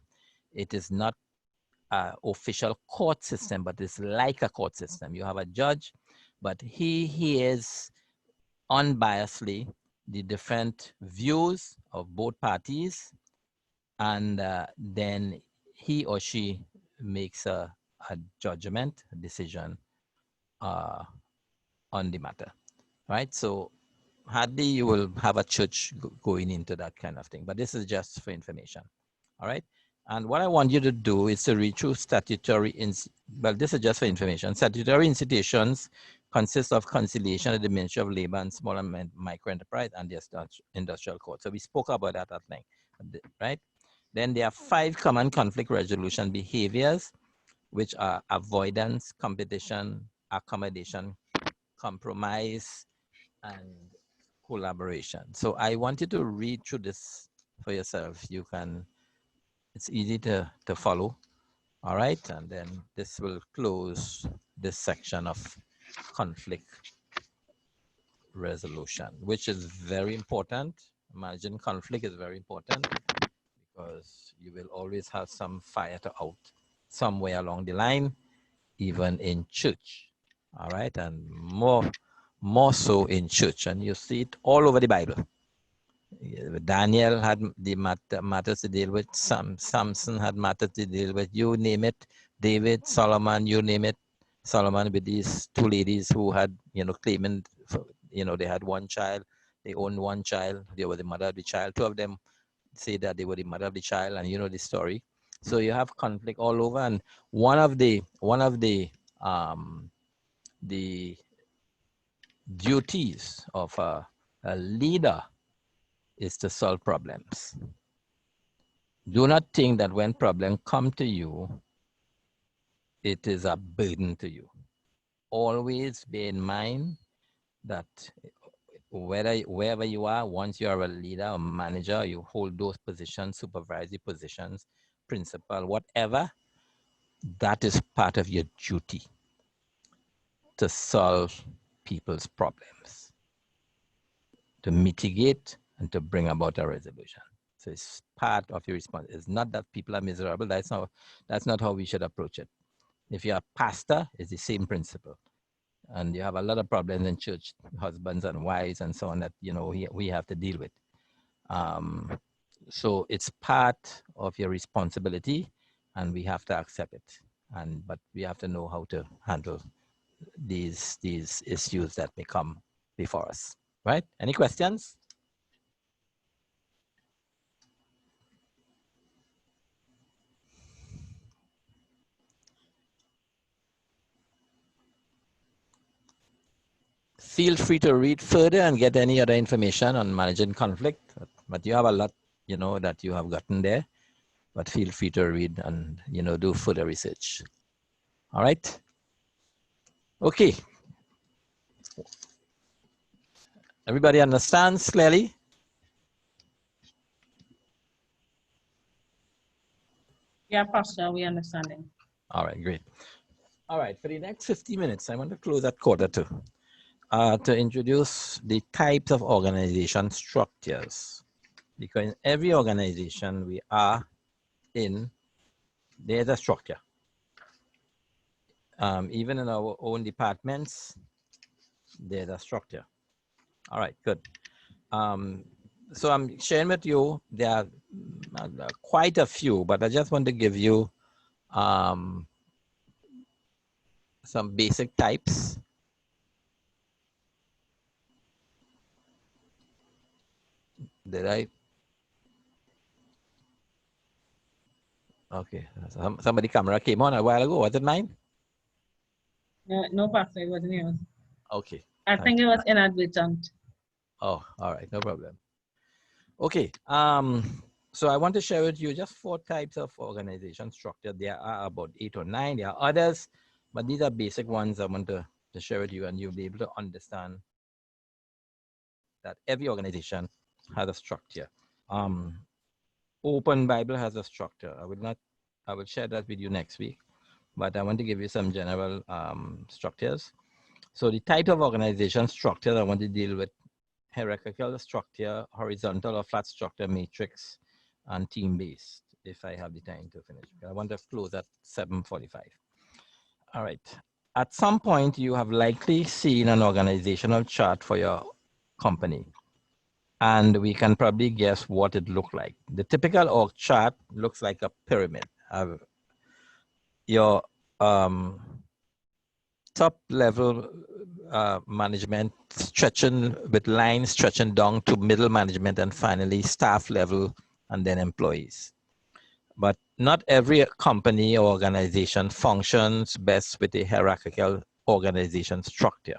it is not an official court system, but it's like a court system. You have a judge, but he hears unbiasedly the different views of both parties, and then he or she makes a judgment, a decision on the matter, right? So hardly you will have a church going into that kind of thing, but this is just for information, all right? And what I want you to do is to read through statutory, well, this is just for information. Statutory institutions consist of conciliation of the Ministry of Labor and Small and Micro Enterprise and the Industrial Court. So we spoke about that at length, right? Then there are 5 common conflict resolution behaviors, which are avoidance, competition, accommodation, compromise, and collaboration. So I want you to read through this for yourself. You can, it's easy to follow. All right, and then this will close this section of conflict resolution, which is very important. Managing conflict is very important because you will always have some fire to out somewhere along the line, even in church. All right, and more so in church, and you see it all over the Bible. Daniel had the matters to deal with. Samson had matters to deal with. You name it. David, Solomon, you name it. Solomon with these 2 ladies who had, claiming, they had one child. They owned one child. They were the mother of the child. 2 of them say that they were the mother of the child, and you know the story. So you have conflict all over, and one of the duties of a leader is to solve problems. Do not think that when problems come to you, it is a burden to you. Always bear in mind that wherever you are, once you are a leader or manager, you hold those positions, supervisory positions, principal, whatever, that is part of your duty to solve people's problems, to mitigate and to bring about a resolution. So it's part of your response. It's not that people are miserable. That's not how we should approach it. If you're a pastor, it's the same principle. And you have a lot of problems in church, husbands and wives and so on, that we have to deal with. So it's part of your responsibility, and we have to accept it. But we have to know how to handle these issues that may come before us. Right? Any questions? Feel free to read further and get any other information on managing conflict. But you have a lot, that you have gotten there. But feel free to read and, do further research. All right? Okay. Everybody understands clearly? Yeah, Pastor, we understanding. All right, great. All right, for the next 50 minutes, I want to close at 1:45 to introduce the types of organization structures. Because in every organization we are in, there's a structure. Even in our own departments, there's a structure. All right, good. so I'm sharing with you, there are quite a few, but I just want to give you some basic types. Did I? Okay, somebody camera came on a while ago. Was it mine? No, Pastor, it wasn't yours. Okay. I Thank think you. it was inadvertent. Oh, all right, no problem. Okay, so I want to share with you just 4 types of organization structure. There are about 8 or 9. There are others, but these are basic ones I want to share with you, and you'll be able to understand that every organization has a structure. Open Bible has a structure. I will share that with you next week, but I want to give you some general structures. So the type of organization structure I want to deal with: hierarchical structure, horizontal or flat structure, matrix, and team-based, if I have the time to finish. I want to close at 7:45. All right. At some point, you have likely seen an organizational chart for your company, and we can probably guess what it looked like. The typical org chart looks like a pyramid. Your top level management stretching with lines stretching down to middle management, and finally staff level, and then employees. But not every company or organization functions best with a hierarchical organization structure.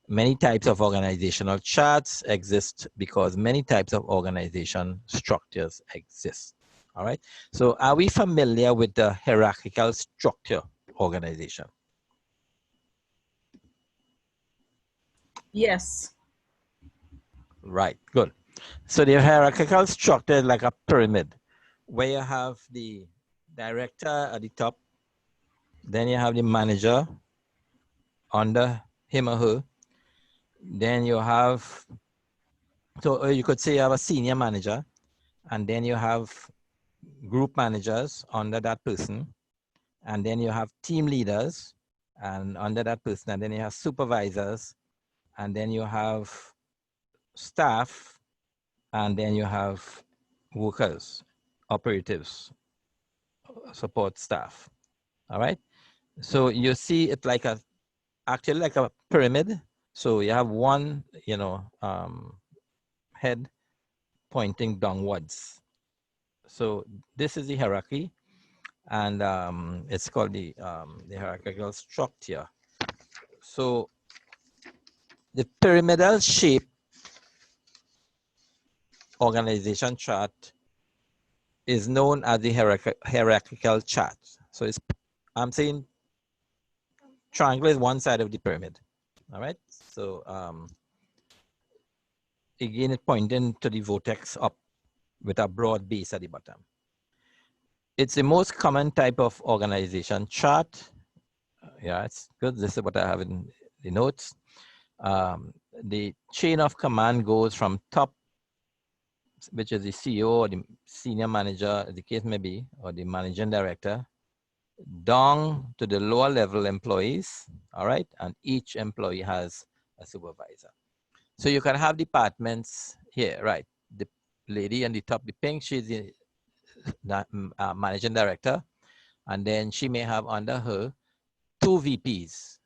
Many types of organizational charts exist because many types of organization structures exist. All right. So are we familiar with the hierarchical structure organization? Yes. Right, good. So the hierarchical structure is like a pyramid where you have the director at the top, then you have the manager under him or her, then you have, so you could say you have a senior manager, and then you have group managers under that person, and then you have team leaders and under that person, and then you have supervisors, and then you have staff, and then you have workers, operatives, support staff. All right. So you see it like actually like a pyramid. So you have one, head pointing downwards. So this is the hierarchy, and it's called the hierarchical structure. So the pyramidal shape organization chart is known as the hierarchical chart. So I'm saying triangle is one side of the pyramid. All right. So again, it pointing to the vortex up with a broad base at the bottom. It's the most common type of organization chart. Yeah, it's good. This is what I have in the notes. The chain of command goes from top, which is the CEO or the senior manager, the case may be, or the managing director, down to the lower level employees. All right. And each employee has a supervisor. So you can have departments here, right? The lady on the top, the pink, she's the managing director. And then she may have under her 2 VPs,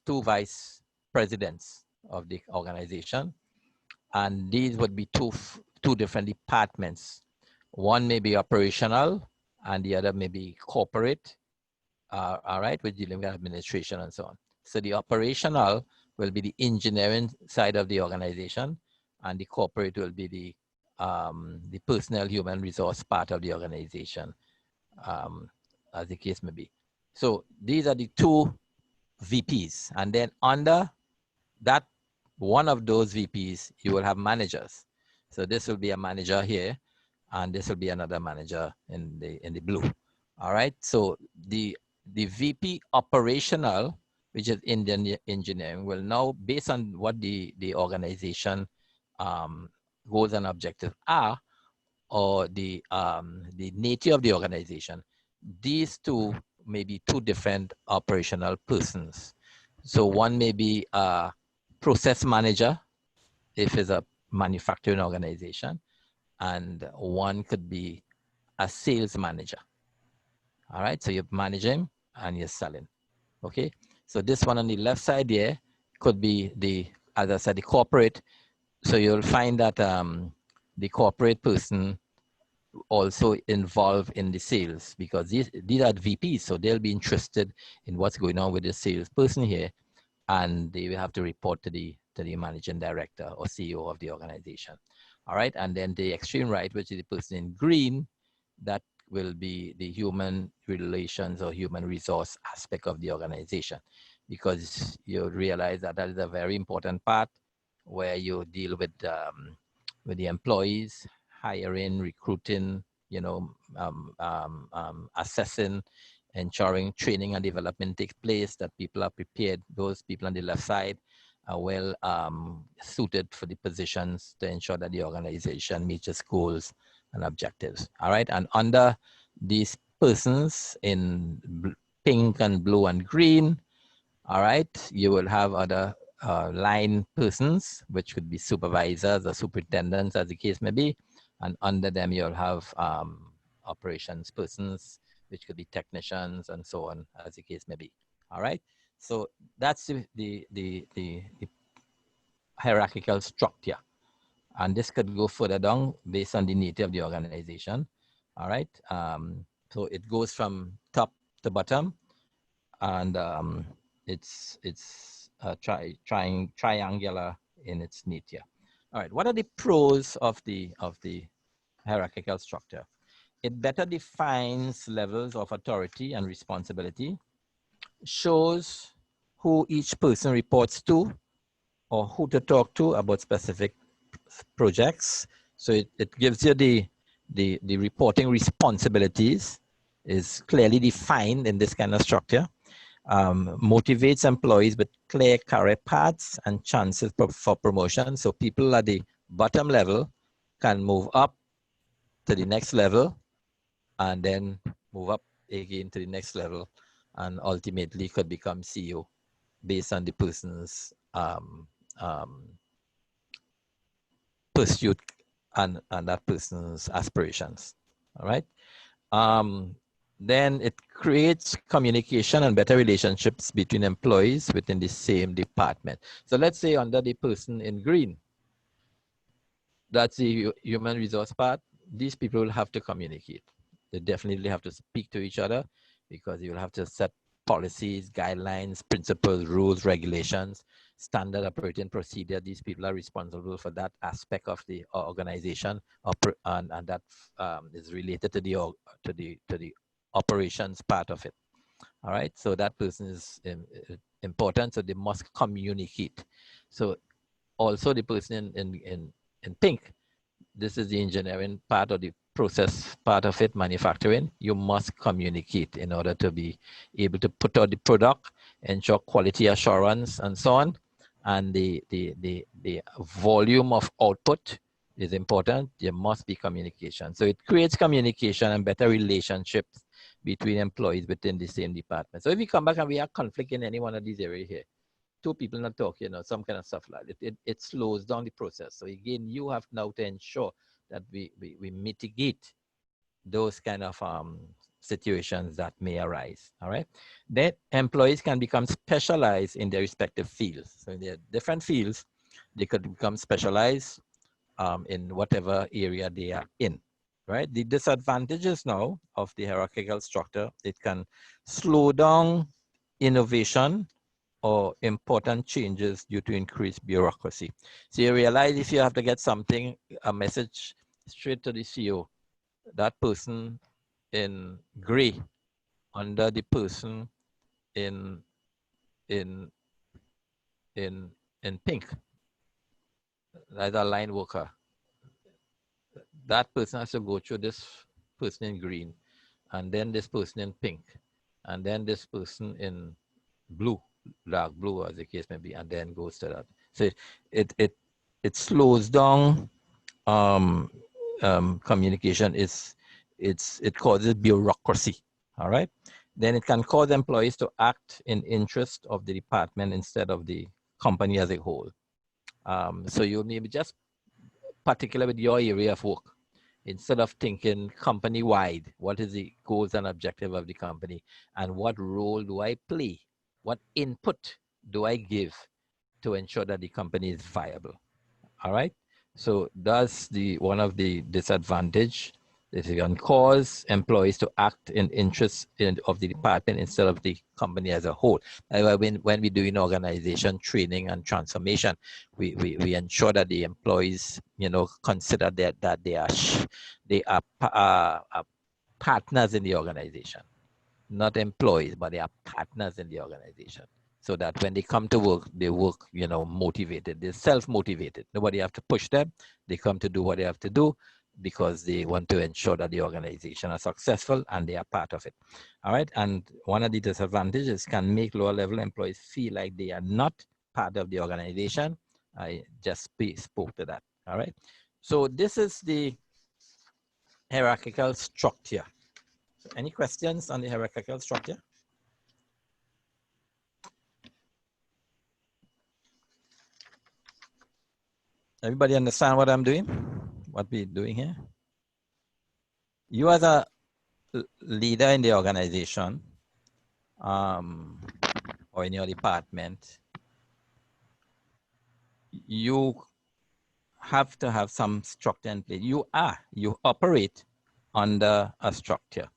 two vice presidents of the organization. And these would be two different departments. One may be operational and the other may be corporate, all right, with dealing with administration and so on. So the operational will be the engineering side of the organization, and the corporate will be the personnel human resource part of the organization, as the case may be. So these are the 2 VPs, and then under that one of those VPs, you will have managers. So this will be a manager here, and this will be another manager in the blue. All right. So the VP operational, which is Indian engineering, will now, based on what the organization goals and objectives are, or the nature of the organization, these 2 may be 2 different operational persons. So one may be a process manager, if it's a manufacturing organization, and one could be a sales manager. All right, so you're managing and you're selling. Okay, so this one on the left side here could be the, as I said, the corporate. So you'll find that the corporate person also involved in the sales, because these are VPs, so they'll be interested in what's going on with the salesperson here, and they will have to report to the managing director or CEO of the organization. All right, and then the extreme right, which is the person in green, that will be the human relations or human resource aspect of the organization, because you realize that that is a very important part where you deal with the employees, hiring, recruiting, you know, assessing, ensuring training and development takes place, that people are prepared. Those people on the left side are well suited for the positions to ensure that the organization meets its goals and objectives. All right, and under these persons in pink and blue and green, all right, you will have other line persons, which could be supervisors or superintendents, as the case may be, and under them you'll have operations persons, which could be technicians and so on, as the case may be. All right, so that's the hierarchical structure, and this could go further down based on the nature of the organization. All right, so it goes from top to bottom, and it's triangular in its nature. All right, what are the pros of the hierarchical structure? It better defines levels of authority and responsibility, shows who each person reports to or who to talk to about specific projects. So it gives you the reporting responsibilities is clearly defined in this kind of structure. Motivates employees with clear career paths and chances for promotion. So people at the bottom level can move up to the next level and then move up again to the next level, and ultimately could become CEO based on the person's pursuit and that person's aspirations. All right. Then it creates communication and better relationships between employees within the same department. So let's say under the person in green, that's the human resource part. These people will have to communicate. They definitely have to speak to each other, because you will have to set policies, guidelines, principles, rules, regulations, standard operating procedure. These people are responsible for that aspect of the organization, and that is related to the operations part of it. All right, so that person is important, so they must communicate. So also the person in pink, this is the engineering part or the process part of it, manufacturing. You must communicate in order to be able to put out the product, ensure quality assurance and so on. And the volume of output is important. There must be communication. So it creates communication and better relationships between employees within the same department. So if we come back and we have conflict in any one of these areas here, two people not talking, some kind of stuff like that, it slows down the process. So again, you have now to ensure that we mitigate those kind of situations that may arise. All right. Then employees can become specialized in their respective fields. So in their different fields, they could become specialized in whatever area they are in. Right. The disadvantages now of the hierarchical structure, it can slow down innovation or important changes due to increased bureaucracy. So you realize if you have to get something, a message straight to the CEO, that person in gray under the person in pink, that's a line worker. That person has to go through this person in green, and then this person in pink, and then this person in blue, dark blue as the case may be, and then goes to that. So it slows down communication. It causes bureaucracy. All right. Then it can cause employees to act in interest of the department instead of the company as a whole. So you maybe just particular with your area of work. Instead of thinking company-wide, what is the goals and objective of the company, and what role do I play? What input do I give to ensure that the company is viable? All right. So that's one of the disadvantage. It can cause employees to act in interest of the department instead of the company as a whole. When we're doing organization training and transformation, we ensure that the employees, consider that they are partners in the organization, not employees, but they are partners in the organization. So that when they come to work, they work, motivated. They're self-motivated. Nobody have to push them. They come to do what they have to do because they want to ensure that the organization is successful and they are part of it. All right. And one of the disadvantages can make lower level employees feel like they are not part of the organization. I just spoke to that. All right. So this is the hierarchical structure. So any questions on the hierarchical structure? Everybody understand what I'm doing? What we're doing here? You as a leader in the organization or in your department, you have to have some structure in place. You operate under a structure.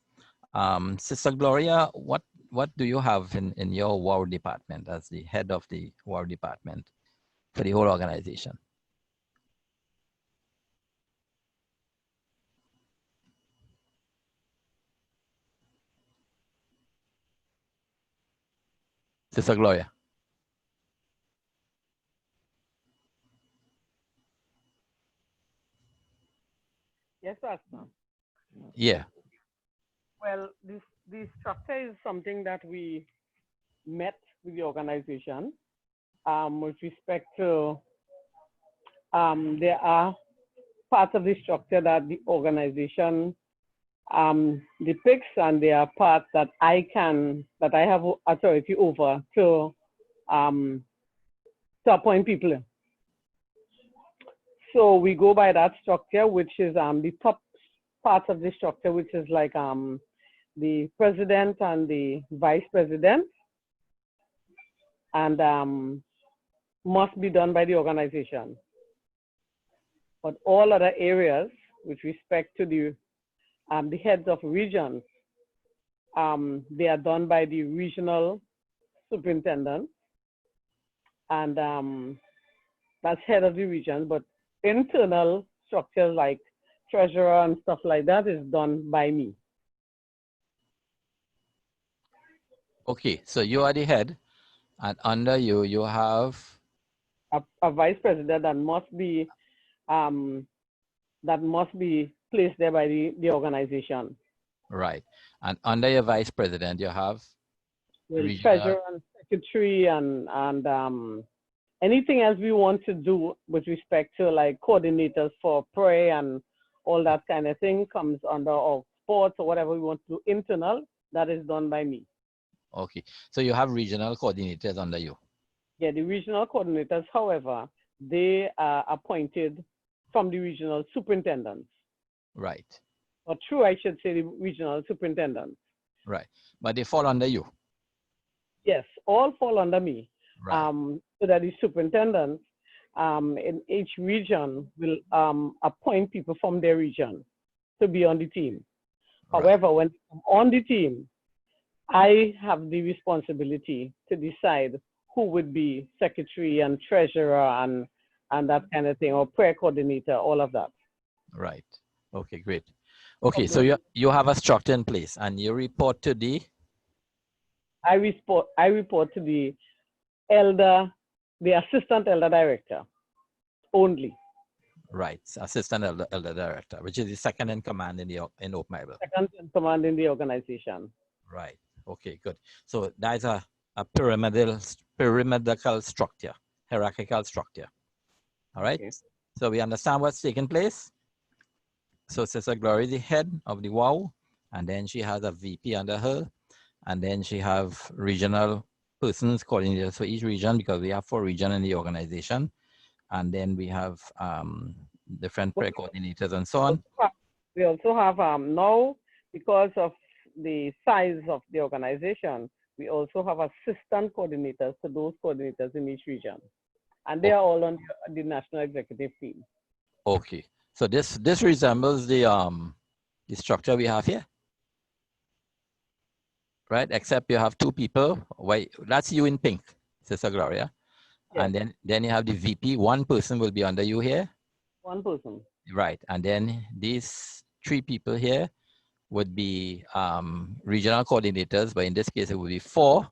Sister Gloria, what do you have in your WOW department as the head of the WOW department for the whole organization? Sister Gloria. Yes, Pastor. Yeah. Well, this structure is something that we met with the organization with respect to there are parts of the structure that the organization depicts, and there are parts that I have authority over to appoint people in. So we go by that structure, which is the top parts of the structure, which is like the president and the vice president, and must be done by the organization. But all other areas, with respect to the heads of regions, they are done by the regional superintendent, and that's head of the region. But internal structures like treasurer and stuff like that is done by me. Okay, so you are the head, and under you, you have a vice president that must be placed there by the organization. right, and under your vice president, you have treasurer and secretary and anything else we want to do with respect to like coordinators for prayer and all that kind of thing comes under our sports or whatever we want to do internal, that is done by me. Okay, so you have regional coordinators under you. Yeah, the regional coordinators, however, they are appointed from the regional superintendents. Right. Or true, I should say the regional superintendents. Right, but they fall under you. Yes, all fall under me. Right. So that the superintendents in each region will appoint people from their region to be on the team. Right. However, when I'm on the team, I have the responsibility to decide who would be secretary and treasurer and that kind of thing, or prayer coordinator, all of that. Right. Okay, great. Okay, so you have a structure in place, and you report to the? I report to the assistant elder director only. Right, assistant elder director, which is the second in command in Oak Bible. Second in command in the organization. Right. Okay, good. So that is a pyramidal structure, hierarchical structure. All right. Okay. So we understand what's taking place. So Sister Glory is the head of the WOW, and then she has a VP under her, and then she have regional persons, coordinators for each region, because we have 4 regions in the organization. And then we have different prayer coordinators and so on. We also have now, because of the size of the organization, we also have assistant coordinators to those coordinators in each region. And they are all on the national executive team. Okay. So this resembles the structure we have here, right? Except you have two people. Wait, that's you in pink, Sister Gloria. Yes. And then you have the VP. One person will be under you here. One person. Right. And then these three people here would be regional coordinators, but in this case, it would be 4.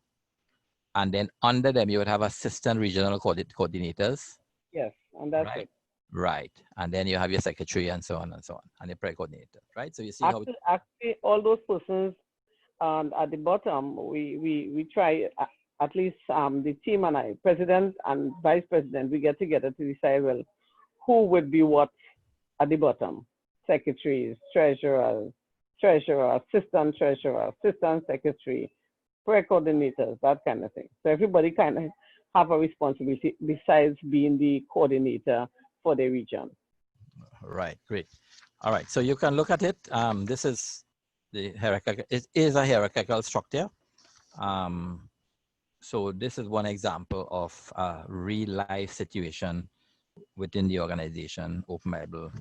And then under them, you would have assistant regional coordinators. Yes, and that's right? it. Right. And then you have your secretary and so on, and the prayer coordinator, right? So you see actually, all those persons at the bottom, we try, at least the team and I, president and vice president, we get together to decide, well, who would be what at the bottom? Secretaries, treasurer, assistant treasurer, assistant secretary, prayer coordinators, that kind of thing. So everybody kind of have a responsibility besides being the coordinator for the region. Right, great. All right, so you can look at it. This is the hierarchical, it is a hierarchical structure. So this is one example of a real life situation within the organization, Open Bible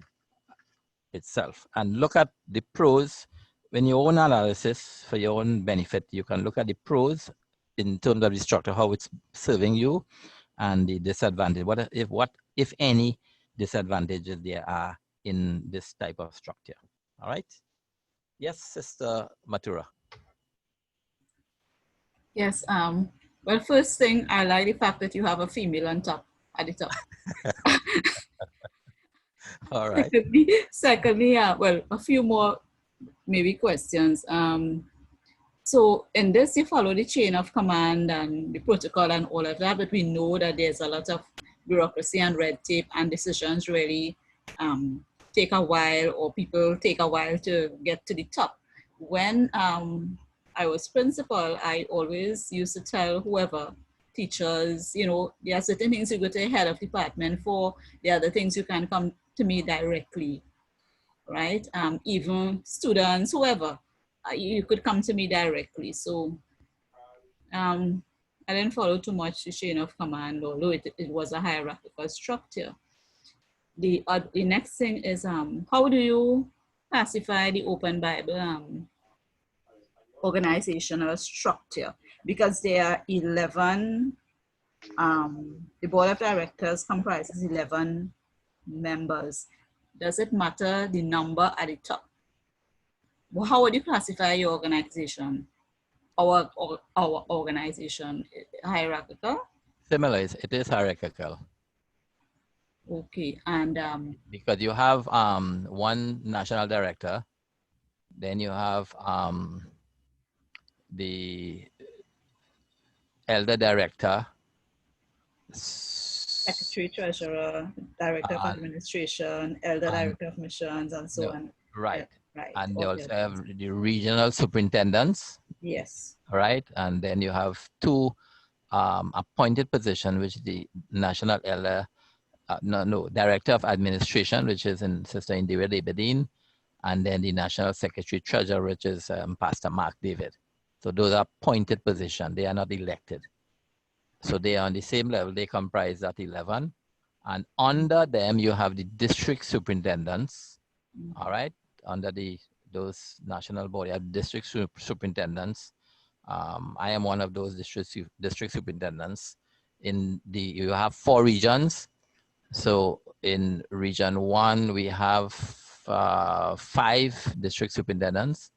itself. And look at the pros. When your own analysis for your own benefit, you can look at the pros in terms of the structure, how it's serving you, and the disadvantage. What if any disadvantages there are in this type of structure? All right. Yes, Sister Matura. Yes. Well, first thing, I like the fact that you have a female on top, at the top. All right. Secondly, well, a few more maybe questions. So in this, you follow the chain of command and the protocol and all of that, but we know that there's a lot of bureaucracy and red tape, and decisions really take a while, or people take a while to get to the top. When I was principal, I always used to tell whoever, teachers, you know, there are certain things you go to the head of department for, there are other things you can come to me directly, right? Even students, whoever, you could come to me directly. So I didn't follow too much the chain of command, although it was a hierarchical structure. The next thing is, how do you classify the Open Bible organizational structure? Because there are 11, the board of directors comprises 11 members. Does it matter the number at the top? Well, how would you classify your organization? Our organization, hierarchical? Similar, it is hierarchical. Okay, and because you have one national director, then you have the elder director, secretary, treasurer, director of administration, elder director of missions, and so on. Right. Right. And they also have the regional superintendents. Yes. Right. And then you have 2 appointed positions, which the national elder, director of administration, which is in Sister Indira Debedine, and then the national secretary treasurer, which is Pastor Mark David. So those are appointed positions. They are not elected. So they are on the same level. They comprise that 11. And under them, you have the district superintendents. All right. Under those national body of district superintendents. I am one of those district superintendents. You have 4 regions. So in region 1, we have 5 district superintendents.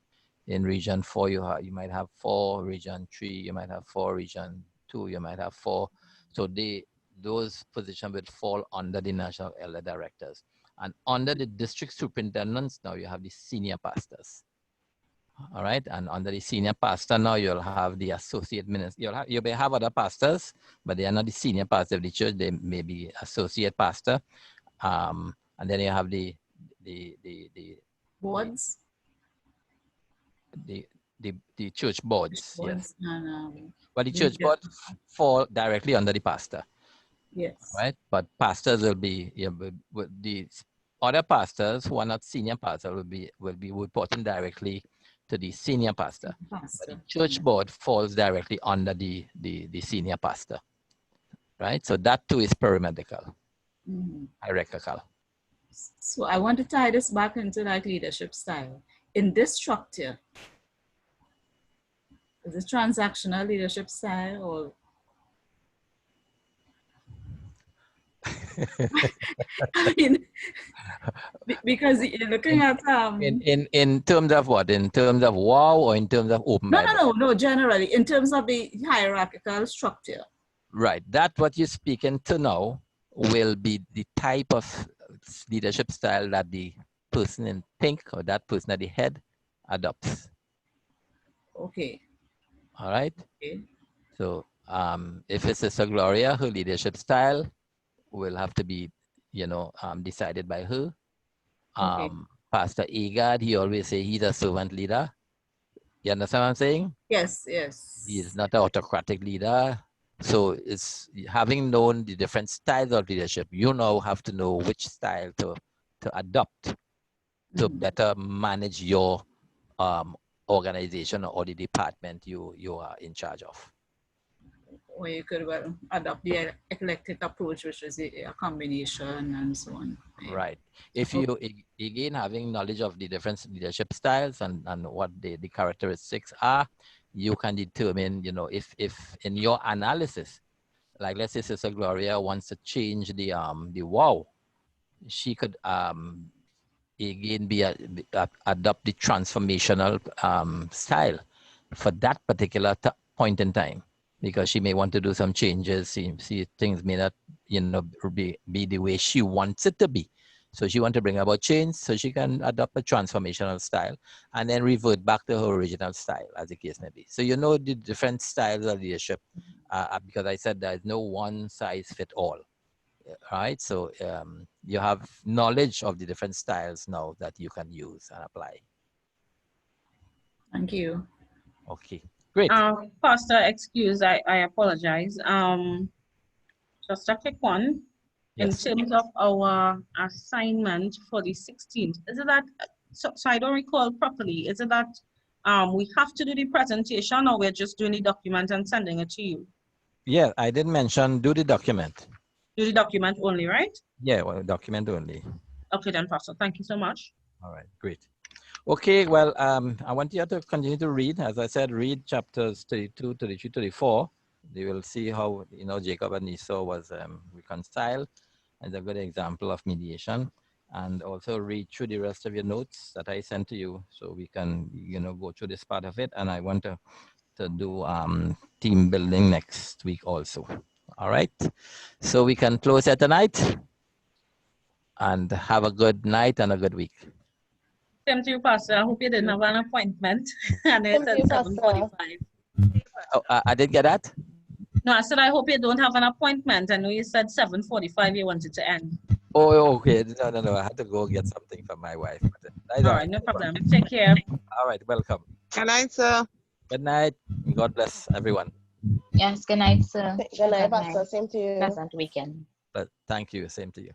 In region 4, you might have 4. Region 3, you might have 4. Region 2, you might have 4. So those positions would fall under the national elder directors. And under the district superintendents, now you have the senior pastors. All right, and under the senior pastor, now you'll have the associate minister. You may have other pastors, but they are not the senior pastor of the church. They may be associate pastor. And then you have the boards. The church boards. Yes. And, but the church boards fall directly under the pastor. Yes. Right, but pastors will be other pastors who are not senior pastors will be reporting directly to the senior pastor. But the Pastor. church board falls directly under the senior pastor, right? So that too is paramedical, Mhm. hierarchical. So I want to tie this back into like leadership style. In this structure, is it transactional leadership style or I mean, because you're looking at In terms of what? In terms of wow or in terms of open Bible? no, generally in terms of the hierarchical structure. Right. That what you're speaking to now will be the type of leadership style that the person in pink or that person at the head adopts. Okay. All right. Okay. So if it's Sister Gloria, her leadership style will have to be, decided by her. Okay. Pastor Agard, he always say he's a servant leader. You understand what I'm saying? Yes, yes. He is not an autocratic leader. So it's having known the different styles of leadership, you now have to know which style to adopt to better manage your organization or the department you are in charge of. Or you could well adopt the eclectic approach, which is a combination and so on. Right. If you, again, having knowledge of the different leadership styles and what the characteristics are, you can determine, if in your analysis, like let's say Sister Gloria wants to change the wow, she could again adopt the transformational style for that particular point in time, because she may want to do some changes. See things may not be the way she wants it to be. So she wants to bring about change, so she can adopt a transformational style and then revert back to her original style, as the case may be. So the different styles of leadership, because I said there's no one size fit all, right? So you have knowledge of the different styles now that you can use and apply. Thank you. Okay, great. Pastor, excuse, I apologize. Just a quick one. Yes. In terms of our assignment for the 16th, is it that, so I don't recall properly, is it that we have to do the presentation or we're just doing the document and sending it to you? Yeah, I did mention do the document. Do the document only, right? Yeah, well, document only. Okay then, Pastor, thank you so much. All right, great. Okay, well, I want you to continue to read. As I said, read chapters 32, 33, 34. You will see how, Jacob and Esau was reconciled as a good example of mediation. And also read through the rest of your notes that I sent to you so we can, go through this part of it. And I want to do team building next week also. All right. So we can close it tonight and have a good night and a good week. Same to you, Pastor. I hope you didn't have an appointment. And it's at 7:45. Oh, I didn't get that. No, I said I hope you don't have an appointment. I know you said 7:45 you wanted to end. Oh, okay. No. I had to go get something from my wife. All right, no problem. Take care. All right, welcome. Good night, sir. Good night. God bless everyone. Yes, good night, sir. Good night, Pastor. Same to you. Pleasant weekend. But thank you. Same to you.